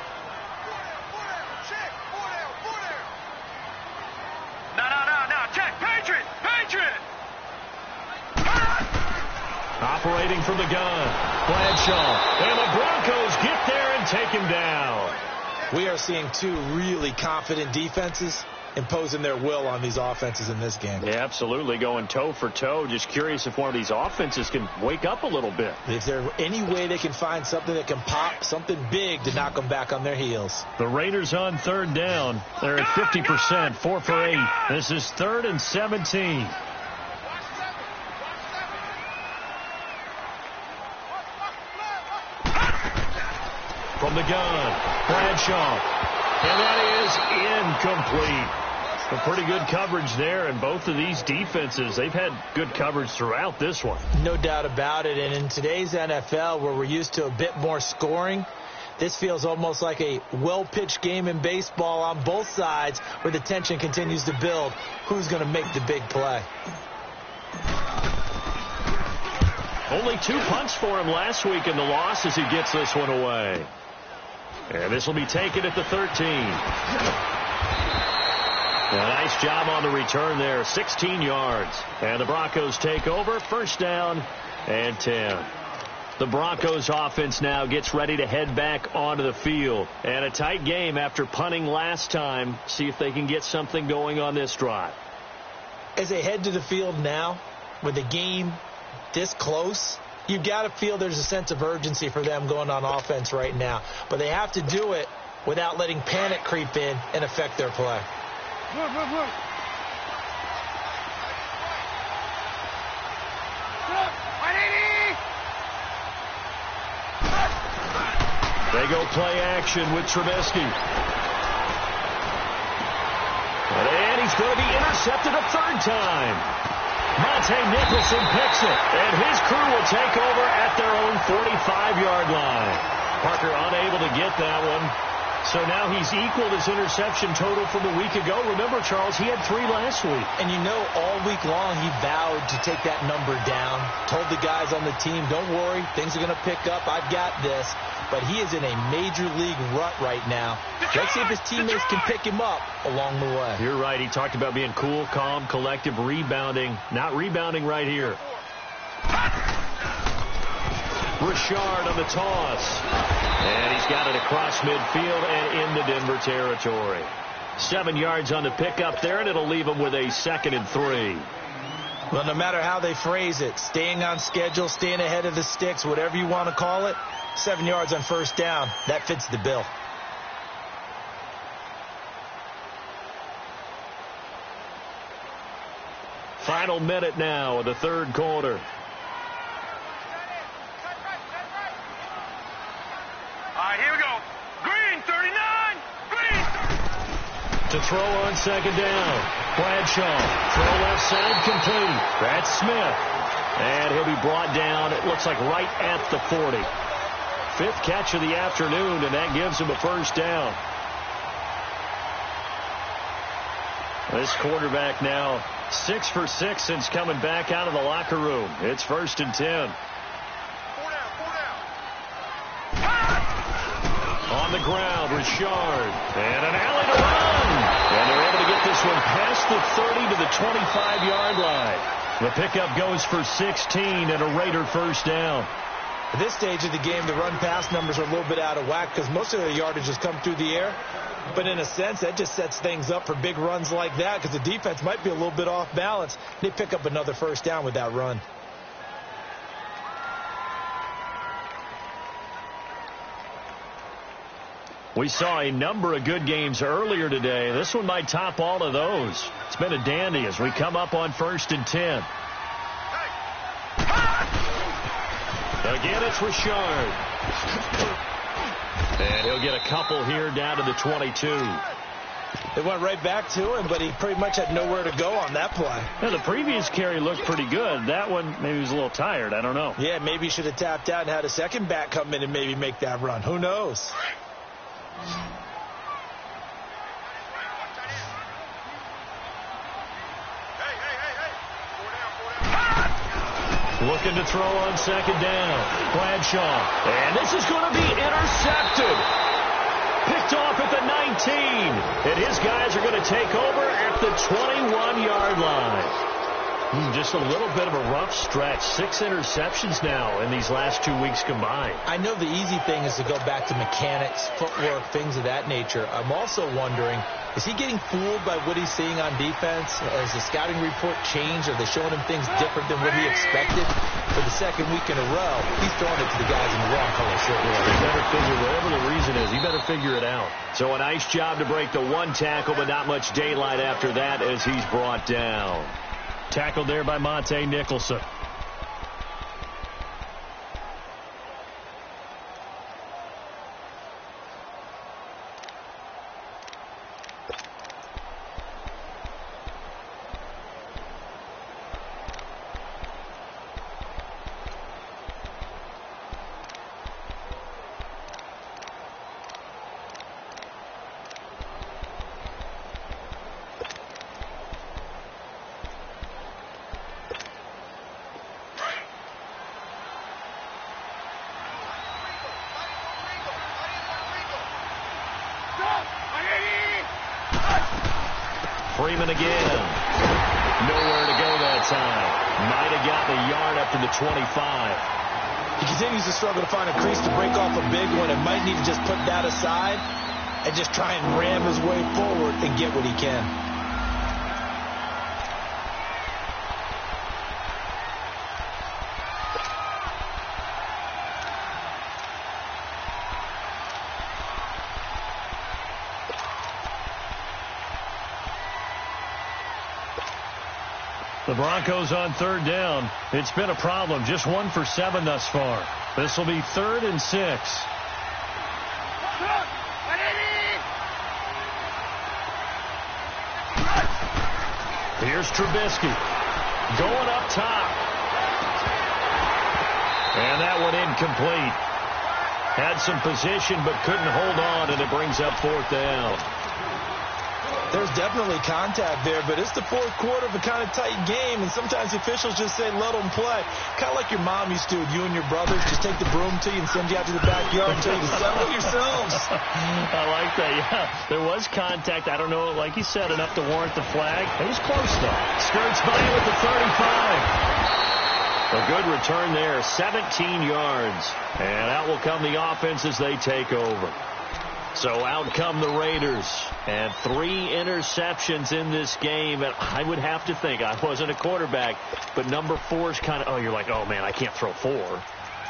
Speaker 3: No. Check. Patriot! Patriot!
Speaker 1: Operating from the gun. Bradshaw. And the Broncos get there and take him down.
Speaker 2: We are seeing two really confident defenses. imposing their will on these offenses in this game.
Speaker 1: Yeah, absolutely, going toe for toe. Just curious if one of these offenses can wake up a little bit.
Speaker 2: Is there any way they can find something that can pop, something big to knock them back on their heels?
Speaker 1: The Raiders on third down. They're at 50%, 4 for 8. This is 3rd and 17. From the gun, Bradshaw. And that is incomplete. A pretty good coverage there, and both of these defenses, they've had good coverage throughout this one.
Speaker 2: No doubt about it, and in today's NFL, where we're used to a bit more scoring, this feels almost like a well-pitched game in baseball on both sides where the tension continues to build. Who's going to make the big play?
Speaker 1: Only 2 punts for him last week in the loss as he gets this one away. And this will be taken at the 13. A nice job on the return there, 16 yards. And the Broncos take over, 1st down and 10. The Broncos offense now gets ready to head back onto the field. And a tight game after punting last time. See if they can get something going on this drive.
Speaker 2: As they head to the field now, with the game this close, you've got to feel there's a sense of urgency for them going on offense right now. But they have to do it without letting panic creep in and affect their play.
Speaker 1: They go play action with Trubisky. And he's going to be intercepted a 3rd time. Monte Nicholson picks it, and his crew will take over at their own 45-yard line. Parker unable to get that one. So now he's equaled his interception total from a week ago. Remember, Charles, he had 3 last week.
Speaker 2: And you know, all week long he vowed to take that number down. Told the guys on the team, don't worry, things are going to pick up. I've got this. But he is in a major league rut right now. Let's see if his teammates can pick him up along the way.
Speaker 1: You're right. He talked about being cool, calm, collective, rebounding. Not rebounding right here. Richard on the toss. And he's got it across midfield and into Denver territory. 7 yards on the pickup there, and it'll leave him with a 2nd and 3.
Speaker 2: Well, no matter how they phrase it, staying on schedule, staying ahead of the sticks, whatever you want to call it, 7 yards on 1st down, that fits the bill.
Speaker 1: Final minute now of the 3rd quarter.
Speaker 3: All right, here we go. Green, 39. Green.
Speaker 1: To throw on 2nd down. Bradshaw. Throw left side complete. That's Smith. And he'll be brought down, it looks like right at the 40. 5th catch of the afternoon, and that gives him a 1st down. This quarterback now 6 for 6 since coming back out of the locker room. It's 1st and 10.
Speaker 3: 4 down.
Speaker 1: On the ground, Richard. And an alley to run. And they're able to get this one past the 30 to the 25-yard line. The pickup goes for 16 and a Raider 1st down.
Speaker 2: At this stage of the game, the run-pass numbers are a little bit out of whack because most of their yardage has come through the air. But in a sense, that just sets things up for big runs like that because the defense might be a little bit off balance. They pick up another 1st down with that run.
Speaker 1: We saw a number of good games earlier today. This one might top all of those. It's been a dandy as we come up on 1st and 10. Again, it's Richard. And he'll get a couple here down to the 22.
Speaker 2: They went right back to him, but he pretty much had nowhere to go on that play.
Speaker 1: Now, the previous carry looked pretty good. That one, maybe he was a little tired. I don't know.
Speaker 2: Yeah, maybe he should have tapped out and had a second back come in and maybe make that run. Who knows?
Speaker 1: Looking to throw on 2nd down. Bradshaw. And this is going to be intercepted. Picked off at the 19. And his guys are going to take over at the 21-yard line. Just a little bit of a rough stretch. 6 interceptions now in these last 2 weeks combined.
Speaker 2: I know the easy thing is to go back to mechanics, footwork, things of that nature. I'm also wondering, is he getting fooled by what he's seeing on defense? Has the scouting report changed? Are they showing him things different than what he expected? For the second week in a row, he's throwing it to the guys in the wrong color shirt.
Speaker 1: You better figure, whatever the reason is, you better figure it out. So a nice job to break the 1 tackle, but not much daylight after that as he's brought down. Tackled there by Monte Nicholson. Freeman again. Nowhere to go that time. Might have gotten a yard up to the 25.
Speaker 2: He continues to struggle to find a crease to break off a big one and might need to just put that aside and just try and ram his way forward and get what he can.
Speaker 1: The Broncos on 3rd down. It's been a problem. Just 1 for 7 thus far. This will be 3rd and 6. Here's Trubisky. Going up top. And that one incomplete. Had some position but couldn't hold on, and it brings up 4th down.
Speaker 2: There's definitely contact there, but it's the 4th quarter of a kind of tight game, and sometimes officials just say, let them play. Kind of like your mom used to with you and your brothers. Just take the broom to you and send you out to the backyard and tell you to settle yourselves.
Speaker 1: I like that, yeah. There was contact. I don't know, like you said, enough to warrant the flag. It was close, though. Skirts by with the 35. A good return there, 17 yards. And out will come the offense as they take over. So out come the Raiders. And 3 interceptions in this game. And I would have to think, I wasn't a quarterback, but number 4 is kind of, oh, you're like, oh, man, I can't throw 4.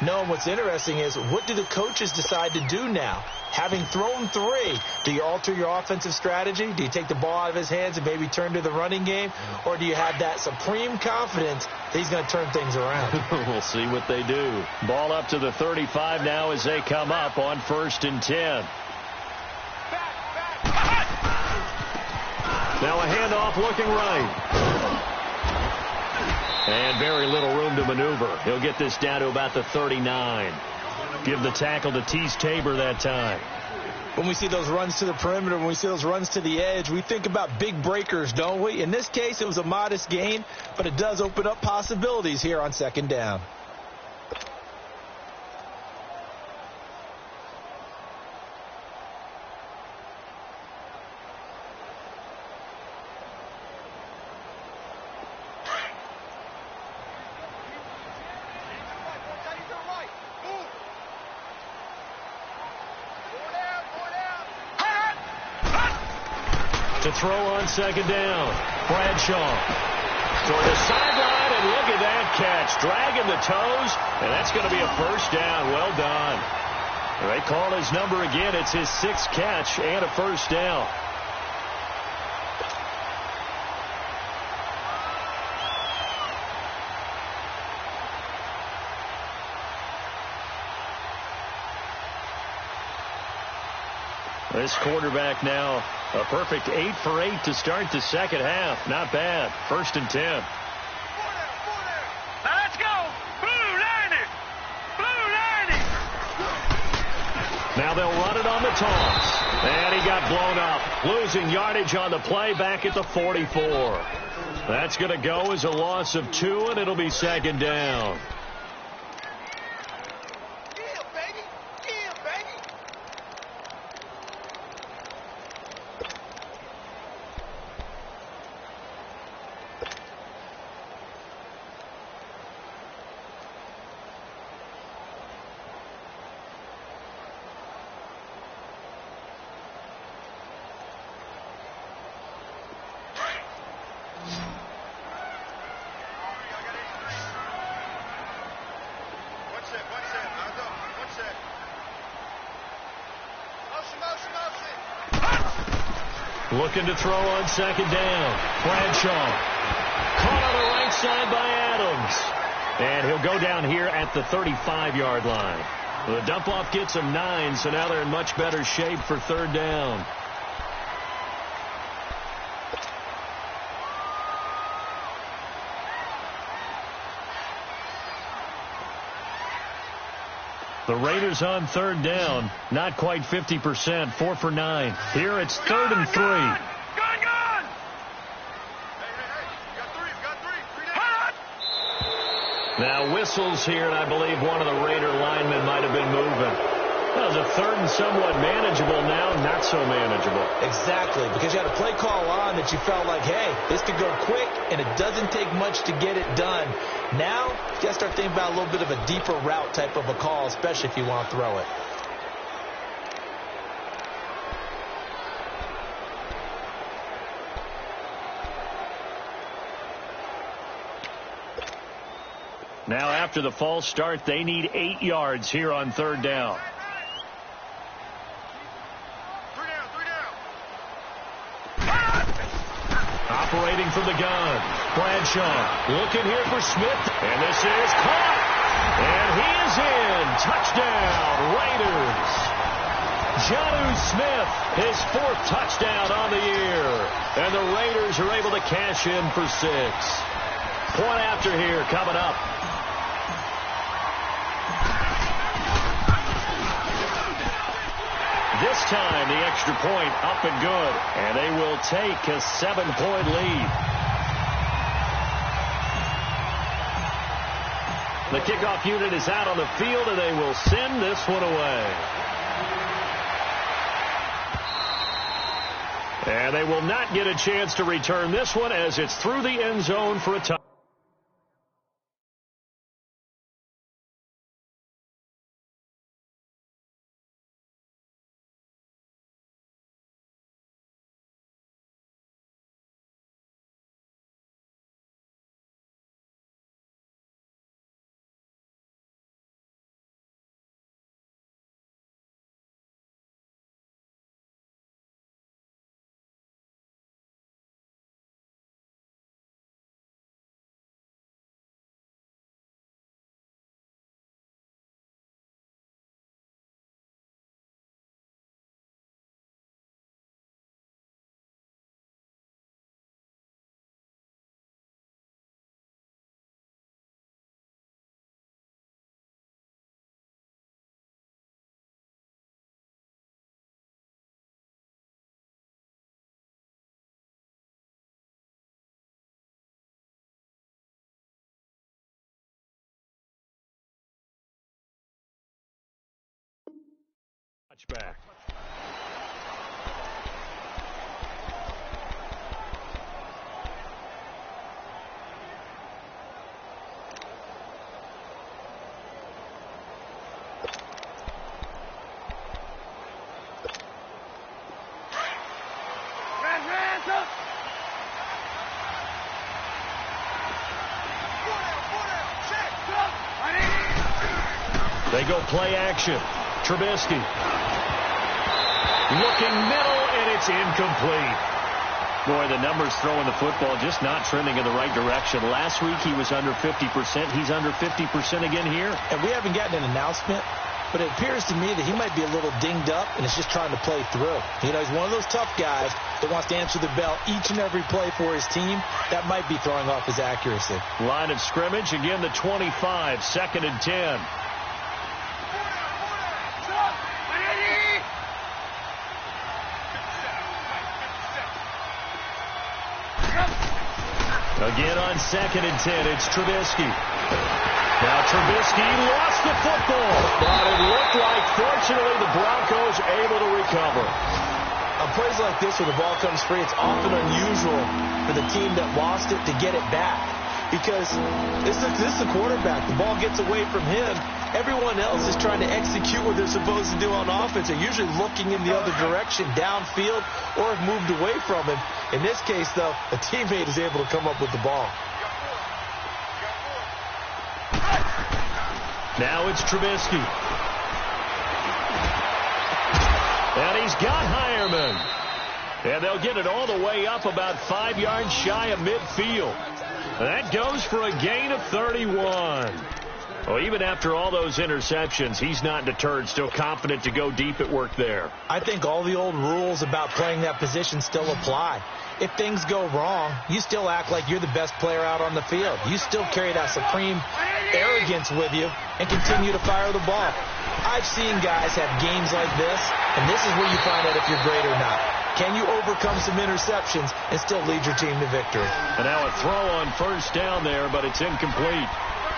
Speaker 2: No, and what's interesting is, what do the coaches decide to do now? Having thrown 3, do you alter your offensive strategy? Do you take the ball out of his hands and maybe turn to the running game? Or do you have that supreme confidence that he's going to turn things around?
Speaker 1: We'll see what they do. Ball up to the 35 now as they come up on 1st and 10. Now a handoff looking right. And very little room to maneuver. He'll get this down to about the 39. Give the tackle to Tease Tabor that time.
Speaker 2: When we see those runs to the perimeter, when we see those runs to the edge, we think about big breakers, don't we? In this case, it was a modest gain, but it does open up possibilities here on 2nd down.
Speaker 1: To throw on 2nd down. Bradshaw toward the sideline, and look at that catch. Dragging the toes, and that's going to be a 1st down. Well done. They call his number again. It's his 6th catch and a 1st down. This quarterback now a perfect 8 for 8 to start the 2nd half. Not bad. 1st and 10.
Speaker 3: Now let's go. Blue 90. Blue 90.
Speaker 1: Now they'll run it on the toss. And he got blown up. Losing yardage on the play back at the 44. That's going to go as a loss of 2, and it'll be 2nd down. Looking to throw on second down. Bradshaw. Caught on the right side by Adams. And he'll go down here at the 35-yard line. The dump-off gets him 9, so now they're in much better shape for third down. The Raiders on third down, not quite 50%, 4 for 9. Here it's 3rd and 3.
Speaker 3: Gun! Got three down.
Speaker 1: Now whistles here, and I believe one of the Raider linemen might have been moving. That was a 3rd and somewhat manageable, now not so manageable.
Speaker 2: Exactly, because you had a play call on that you felt like, hey, this could go quick, and it doesn't take much to get it done. Now, you got to start thinking about a little bit of a deeper route type of a call, especially if you want to throw it.
Speaker 1: Now after the false start, they need 8 yards here on third down. Operating from the gun. Bradshaw looking here for Smith. And this is caught. And he is in. Touchdown, Raiders. Jonnu Smith, his 4th touchdown on the year. And the Raiders are able to cash in for 6. Point after here coming up. This time, the extra point up and good. And they will take a 7-point lead. The kickoff unit is out on the field, and they will send this one away. And they will not get a chance to return this one as it's through the end zone for a touchdown. Touchback. They go play action. Trubisky. Looking middle, and it's incomplete. Boy, the numbers throwing the football just not trending in the right direction. Last week he was under 50%. He's under 50% again here.
Speaker 2: And we haven't gotten an announcement, but it appears to me that he might be a little dinged up and is just trying to play through. You know, he's one of those tough guys that wants to answer the bell each and every play for his team. That might be throwing off his accuracy.
Speaker 1: Line of scrimmage, again the 25, 2nd and 10. Again on 2nd and 10, it's Trubisky. Now Trubisky lost the football, but it looked like, fortunately, the Broncos able to recover.
Speaker 2: On plays like this where the ball comes free, it's often unusual for the team that lost it to get it back. Because this is the quarterback. The ball gets away from him. Everyone else is trying to execute what they're supposed to do on offense. They're usually looking in the other direction, downfield, or have moved away from him. In this case, though, a teammate is able to come up with the ball.
Speaker 1: Now it's Trubisky. And he's got Hireman. And they'll get it all the way up about 5 yards shy of midfield. That goes for a gain of 31. Well, even after all those interceptions, he's not deterred, still confident to go deep at work there.
Speaker 2: I think all the old rules about playing that position still apply. If things go wrong, you still act like you're the best player out on the field. You still carry that supreme arrogance with you and continue to fire the ball. I've seen guys have games like this, and this is where you find out if you're great or not. Can you overcome some interceptions and still lead your team to victory?
Speaker 1: And now a throw on first down there, but it's incomplete.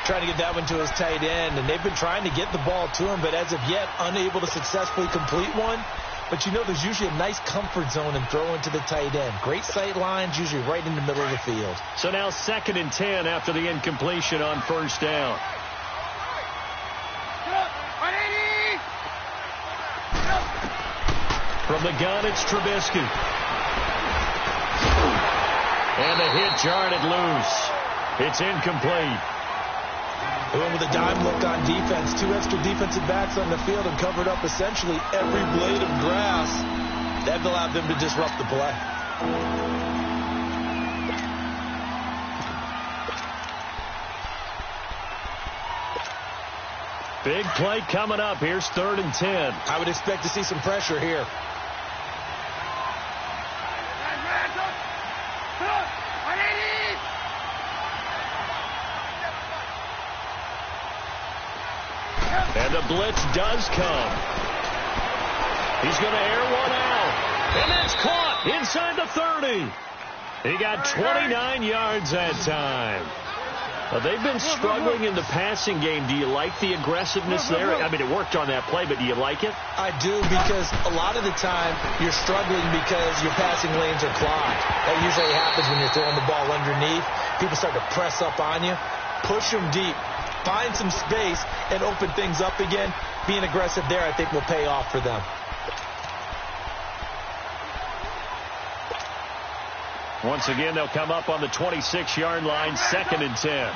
Speaker 2: Trying to get that one to his tight end, and they've been trying to get the ball to him, but as of yet, unable to successfully complete one. But you know there's usually a nice comfort zone in throwing to the tight end. Great sight lines, usually right in the middle of the field.
Speaker 1: So now 2nd and 10 after the incompletion on first down. From the gun, it's Trubisky. And the hit jarred it loose. It's incomplete.
Speaker 2: They went with a dime look on defense. 2 extra defensive backs on the field and covered up essentially every blade of grass. That allowed them to disrupt the play.
Speaker 1: Big play coming up. Here's 3rd and 10.
Speaker 2: I would expect to see some pressure here.
Speaker 1: And the blitz does come. He's going to air one out. And that's caught inside the 30. He got 29 yards that time. Well, they've been struggling in the passing game. Do you like the aggressiveness there? I mean, it worked on that play, but do you like it?
Speaker 2: I do, because a lot of the time you're struggling because your passing lanes are clogged. That usually happens when you're throwing the ball underneath. People start to press up on you. Push them deep. Find some space and open things up again. Being aggressive there, I think, will pay off for them.
Speaker 1: Once again, they'll come up on the 26-yard line, 2nd and 10.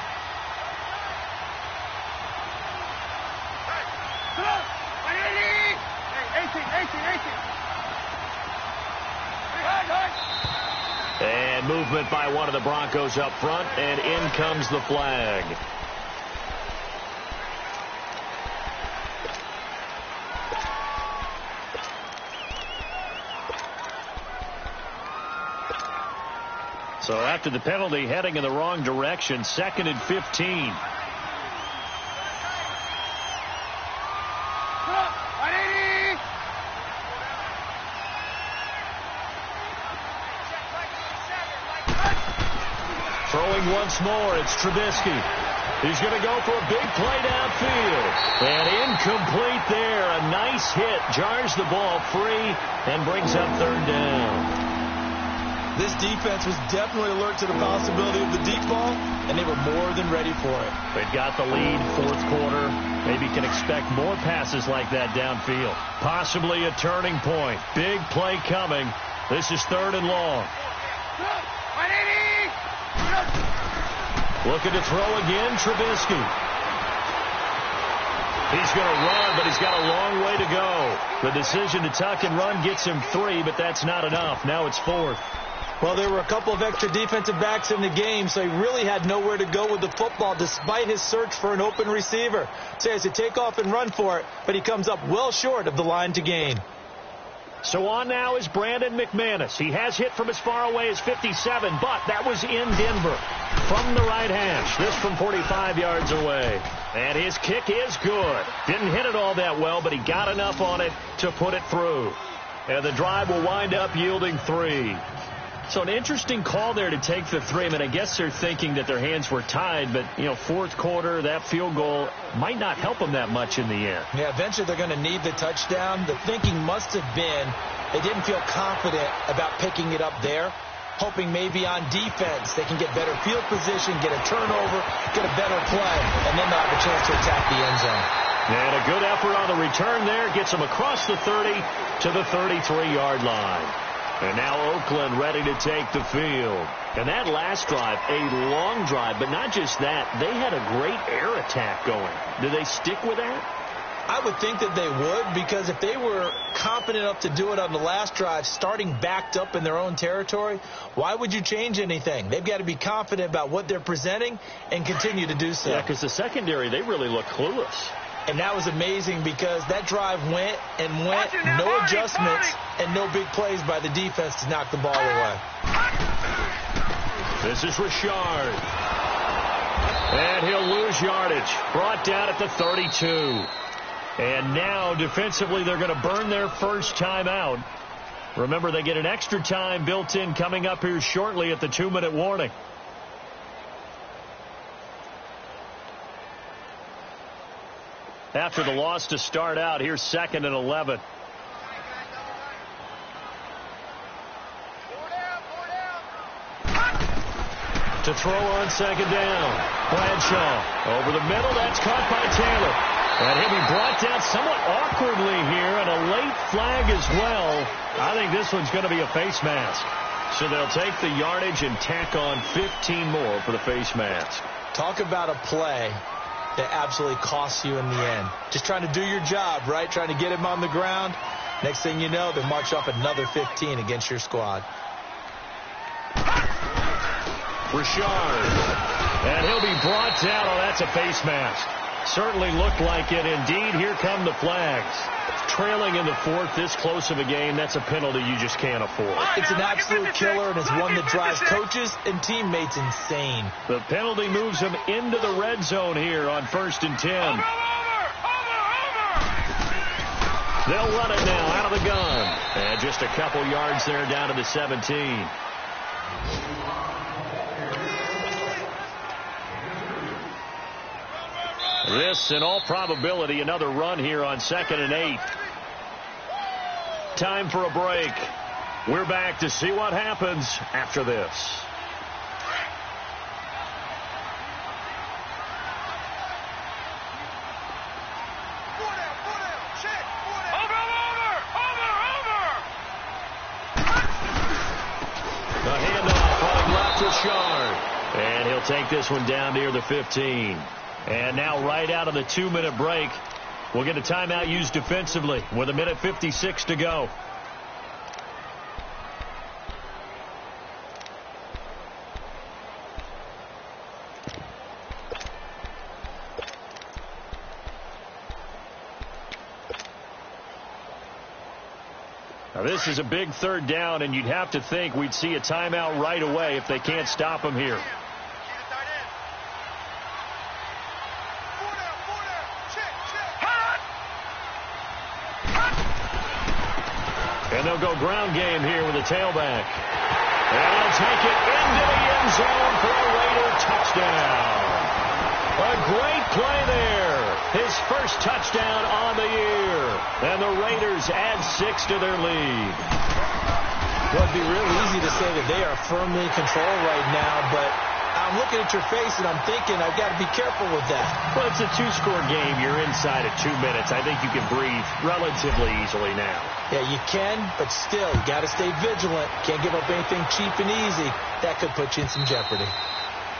Speaker 1: And movement by one of the Broncos up front, and in comes the flag. So after the penalty, heading in the wrong direction, 2nd and 15. Throwing once more, it's Trubisky. He's going to go for a big play downfield. And incomplete there. A nice hit. Jars the ball free and brings up 3rd down.
Speaker 2: This defense was definitely alert to the possibility of the deep ball, and they were more than ready for it.
Speaker 1: They've got the lead, 4th quarter. Maybe can expect more passes like that downfield. Possibly a turning point. Big play coming. This is 3rd and long. Looking to throw again, Trubisky. He's going to run, but he's got a long way to go. The decision to tuck and run gets him 3, but that's not enough. Now it's 4th.
Speaker 2: Well, there were a couple of extra defensive backs in the game, so he really had nowhere to go with the football despite his search for an open receiver. So he has to take off and run for it, but he comes up well short of the line to gain.
Speaker 1: So on now is Brandon McManus. He has hit from as far away as 57, but that was in Denver from the right hash. This from 45 yards away. And his kick is good. Didn't hit it all that well, but he got enough on it to put it through. And the drive will wind up yielding 3. So an interesting call there to take the 3. I mean, I guess they're thinking that their hands were tied, but, you know, 4th quarter, that field goal might not help them that much in the end.
Speaker 2: Yeah, eventually they're going to need the touchdown. The thinking must have been they didn't feel confident about picking it up there, hoping maybe on defense they can get better field position, get a turnover, get a better play, and then they'll have a chance to attack the end zone.
Speaker 1: And a good effort on the return there gets them across the 30 to the 33-yard line. And now Oakland ready to take the field. And that last drive, a long drive, but not just that. They had a great air attack going. Do they stick with that?
Speaker 2: I would think that they would, because if they were confident enough to do it on the last drive, starting backed up in their own territory, why would you change anything? They've got to be confident about what they're presenting and continue to do so.
Speaker 1: Yeah, because the secondary, they really look clueless.
Speaker 2: And that was amazing because that drive went and went, no adjustments and no big plays by the defense to knock the ball away.
Speaker 1: This is Richard. And he'll lose yardage. Brought down at the 32. And now, defensively, they're going to burn their first timeout. Remember, they get an extra time built in coming up here shortly at the 2-minute warning. After the loss to start out, here's 2nd and 11. To throw on 2nd down. Bradshaw over the middle. That's caught by Taylor. And he'll be brought down somewhat awkwardly here, and a late flag as well. I think this one's going to be a face mask. So they'll take the yardage and tack on 15 more for the face mask.
Speaker 2: Talk about a play that absolutely costs you in the end. Just trying to do your job, right? Trying to get him on the ground. Next thing you know, they march off another 15 against your squad.
Speaker 1: Richard. And he'll be brought down. Oh, that's a face mask. Certainly looked like it. Indeed, here come the flags. Trailing in the 4th, this close of a game, that's a penalty you just can't afford.
Speaker 2: It's an absolute killer, and it's one that drives coaches and teammates insane.
Speaker 1: The penalty moves them into the red zone here on 1st and 10. They'll run it now out of the gun. And just a couple yards there down to the 17. This, in all probability, another run here on 2nd and 8. Time for a break. We're back to see what happens after this. The handoff on left Richard. And he'll take this one down near the 15. And now right out of the 2-minute break, we'll get a timeout used defensively with 1:56 to go. Now this is a big 3rd down, and you'd have to think we'd see a timeout right away if they can't stop him here. And they'll go ground game here with a tailback. And he'll take it into the end zone for a Raider touchdown. A great play there. His first touchdown on the year. And the Raiders add 6 to their lead.
Speaker 2: Well, it'd be real easy to say that they are firmly in control right now, but I'm looking at your face and I'm thinking I've got to be careful with that.
Speaker 1: Well, it's a 2-score game. You're inside at 2 minutes. I think you can breathe relatively easily now.
Speaker 2: Yeah, you can, but still, you got to stay vigilant. Can't give up anything cheap and easy. That could put you in some jeopardy.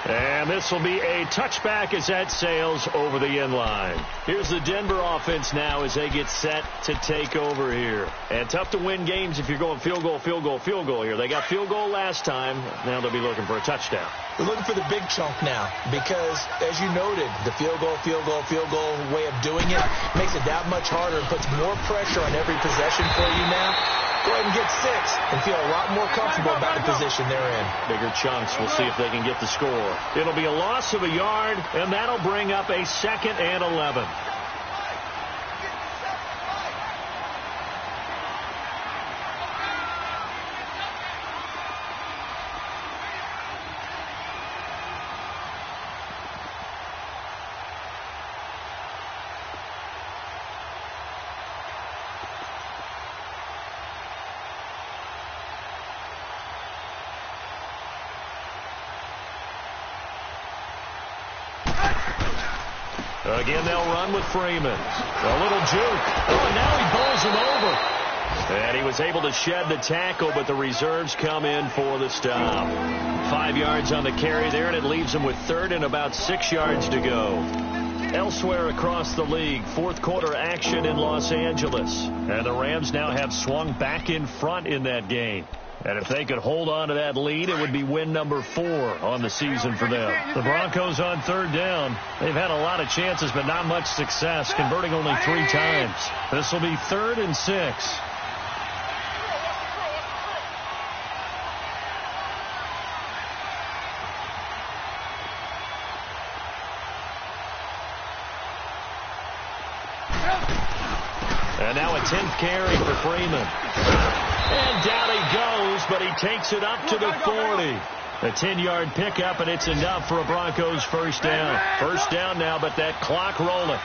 Speaker 1: And this will be a touchback as that sails over the end line. Here's the Denver offense now as they get set to take over here. And tough to win games if you're going field goal, field goal, field goal here. They got field goal last time. Now they'll be looking for a touchdown.
Speaker 2: We're looking for the big chunk now because, as you noted, the field goal way of doing it makes it that much harder and puts more pressure on every possession for you now. Go ahead and get 6 and feel a lot more comfortable about the position they're in.
Speaker 1: Bigger chunks. We'll see if they can get the score. It'll be a loss of a yard, and that'll bring up a 2nd and 11. Again, they'll run with Freeman. A little juke. Oh, and now he bowls him over. And he was able to shed the tackle, but the reserves come in for the stop. 5 yards on the carry there, and it leaves him with 3rd and about 6 yards to go. Elsewhere across the league, fourth quarter action in Los Angeles. And the Rams now have swung back in front in that game. And if they could hold on to that lead, it would be win number 4 on the season for them. The Broncos on third down. They've had a lot of chances, but not much success, converting only 3 times. This will be 3rd and 6. And now a 10th carry for Freeman. And down he goes, but he takes it up to the 40. A 10-yard pickup, and it's enough for a Broncos first down. First down now, but that clock rolling.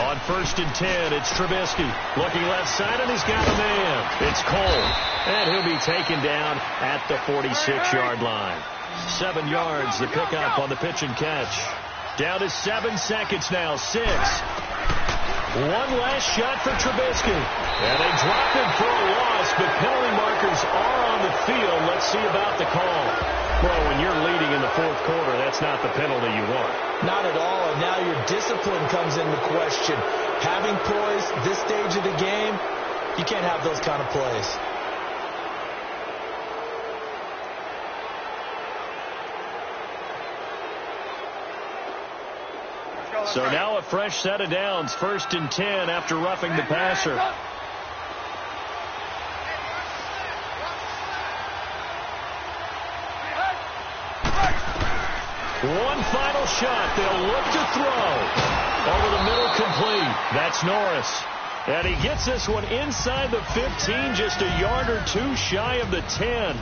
Speaker 1: On 1st and 10, it's Trubisky. Looking left side, and he's got a man. It's Cole. And he'll be taken down at the 46-yard line. 7 yards, the pickup on the pitch and catch. Down to 7 seconds now. 6. One last shot for Trubisky. And they dropped him for a loss, but penalty markers are on the field. Let's see about the call. Well, when you're leading in the fourth quarter, that's not the penalty you want.
Speaker 2: Not at all, and now your discipline comes into question. Having poise this stage of the game, you can't have those kind of plays.
Speaker 1: So now a fresh set of downs, 1st and 10 after roughing the passer. One final shot. They'll look to throw. Over the middle, complete. That's Norris. And he gets this one inside the 15, just a yard or 2 shy of the 10.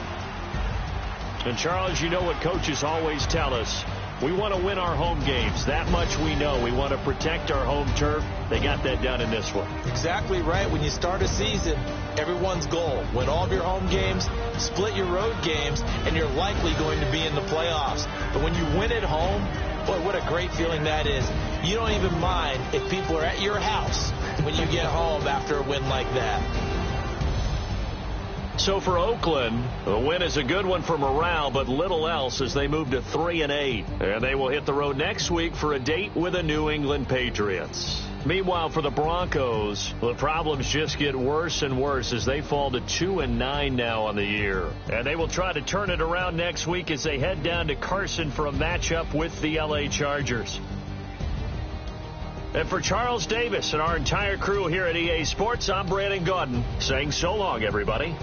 Speaker 1: And Charles, you know what coaches always tell us. We want to win our home games. That much we know. We want to protect our home turf. They got that done in this one.
Speaker 2: Exactly right. When you start a season, everyone's goal: win all of your home games, split your road games, and you're likely going to be in the playoffs. But when you win at home, boy, what a great feeling that is. You don't even mind if people are at your house when you get home after a win like that.
Speaker 1: So for Oakland, the win is a good one for morale, but little else as they move to 3-8. And they will hit the road next week for a date with the New England Patriots. Meanwhile, for the Broncos, the problems just get worse and worse as they fall to 2-9 now on the year. And they will try to turn it around next week as they head down to Carson for a matchup with the LA Chargers. And for Charles Davis and our entire crew here at EA Sports, I'm Brandon Gaudin saying so long, everybody.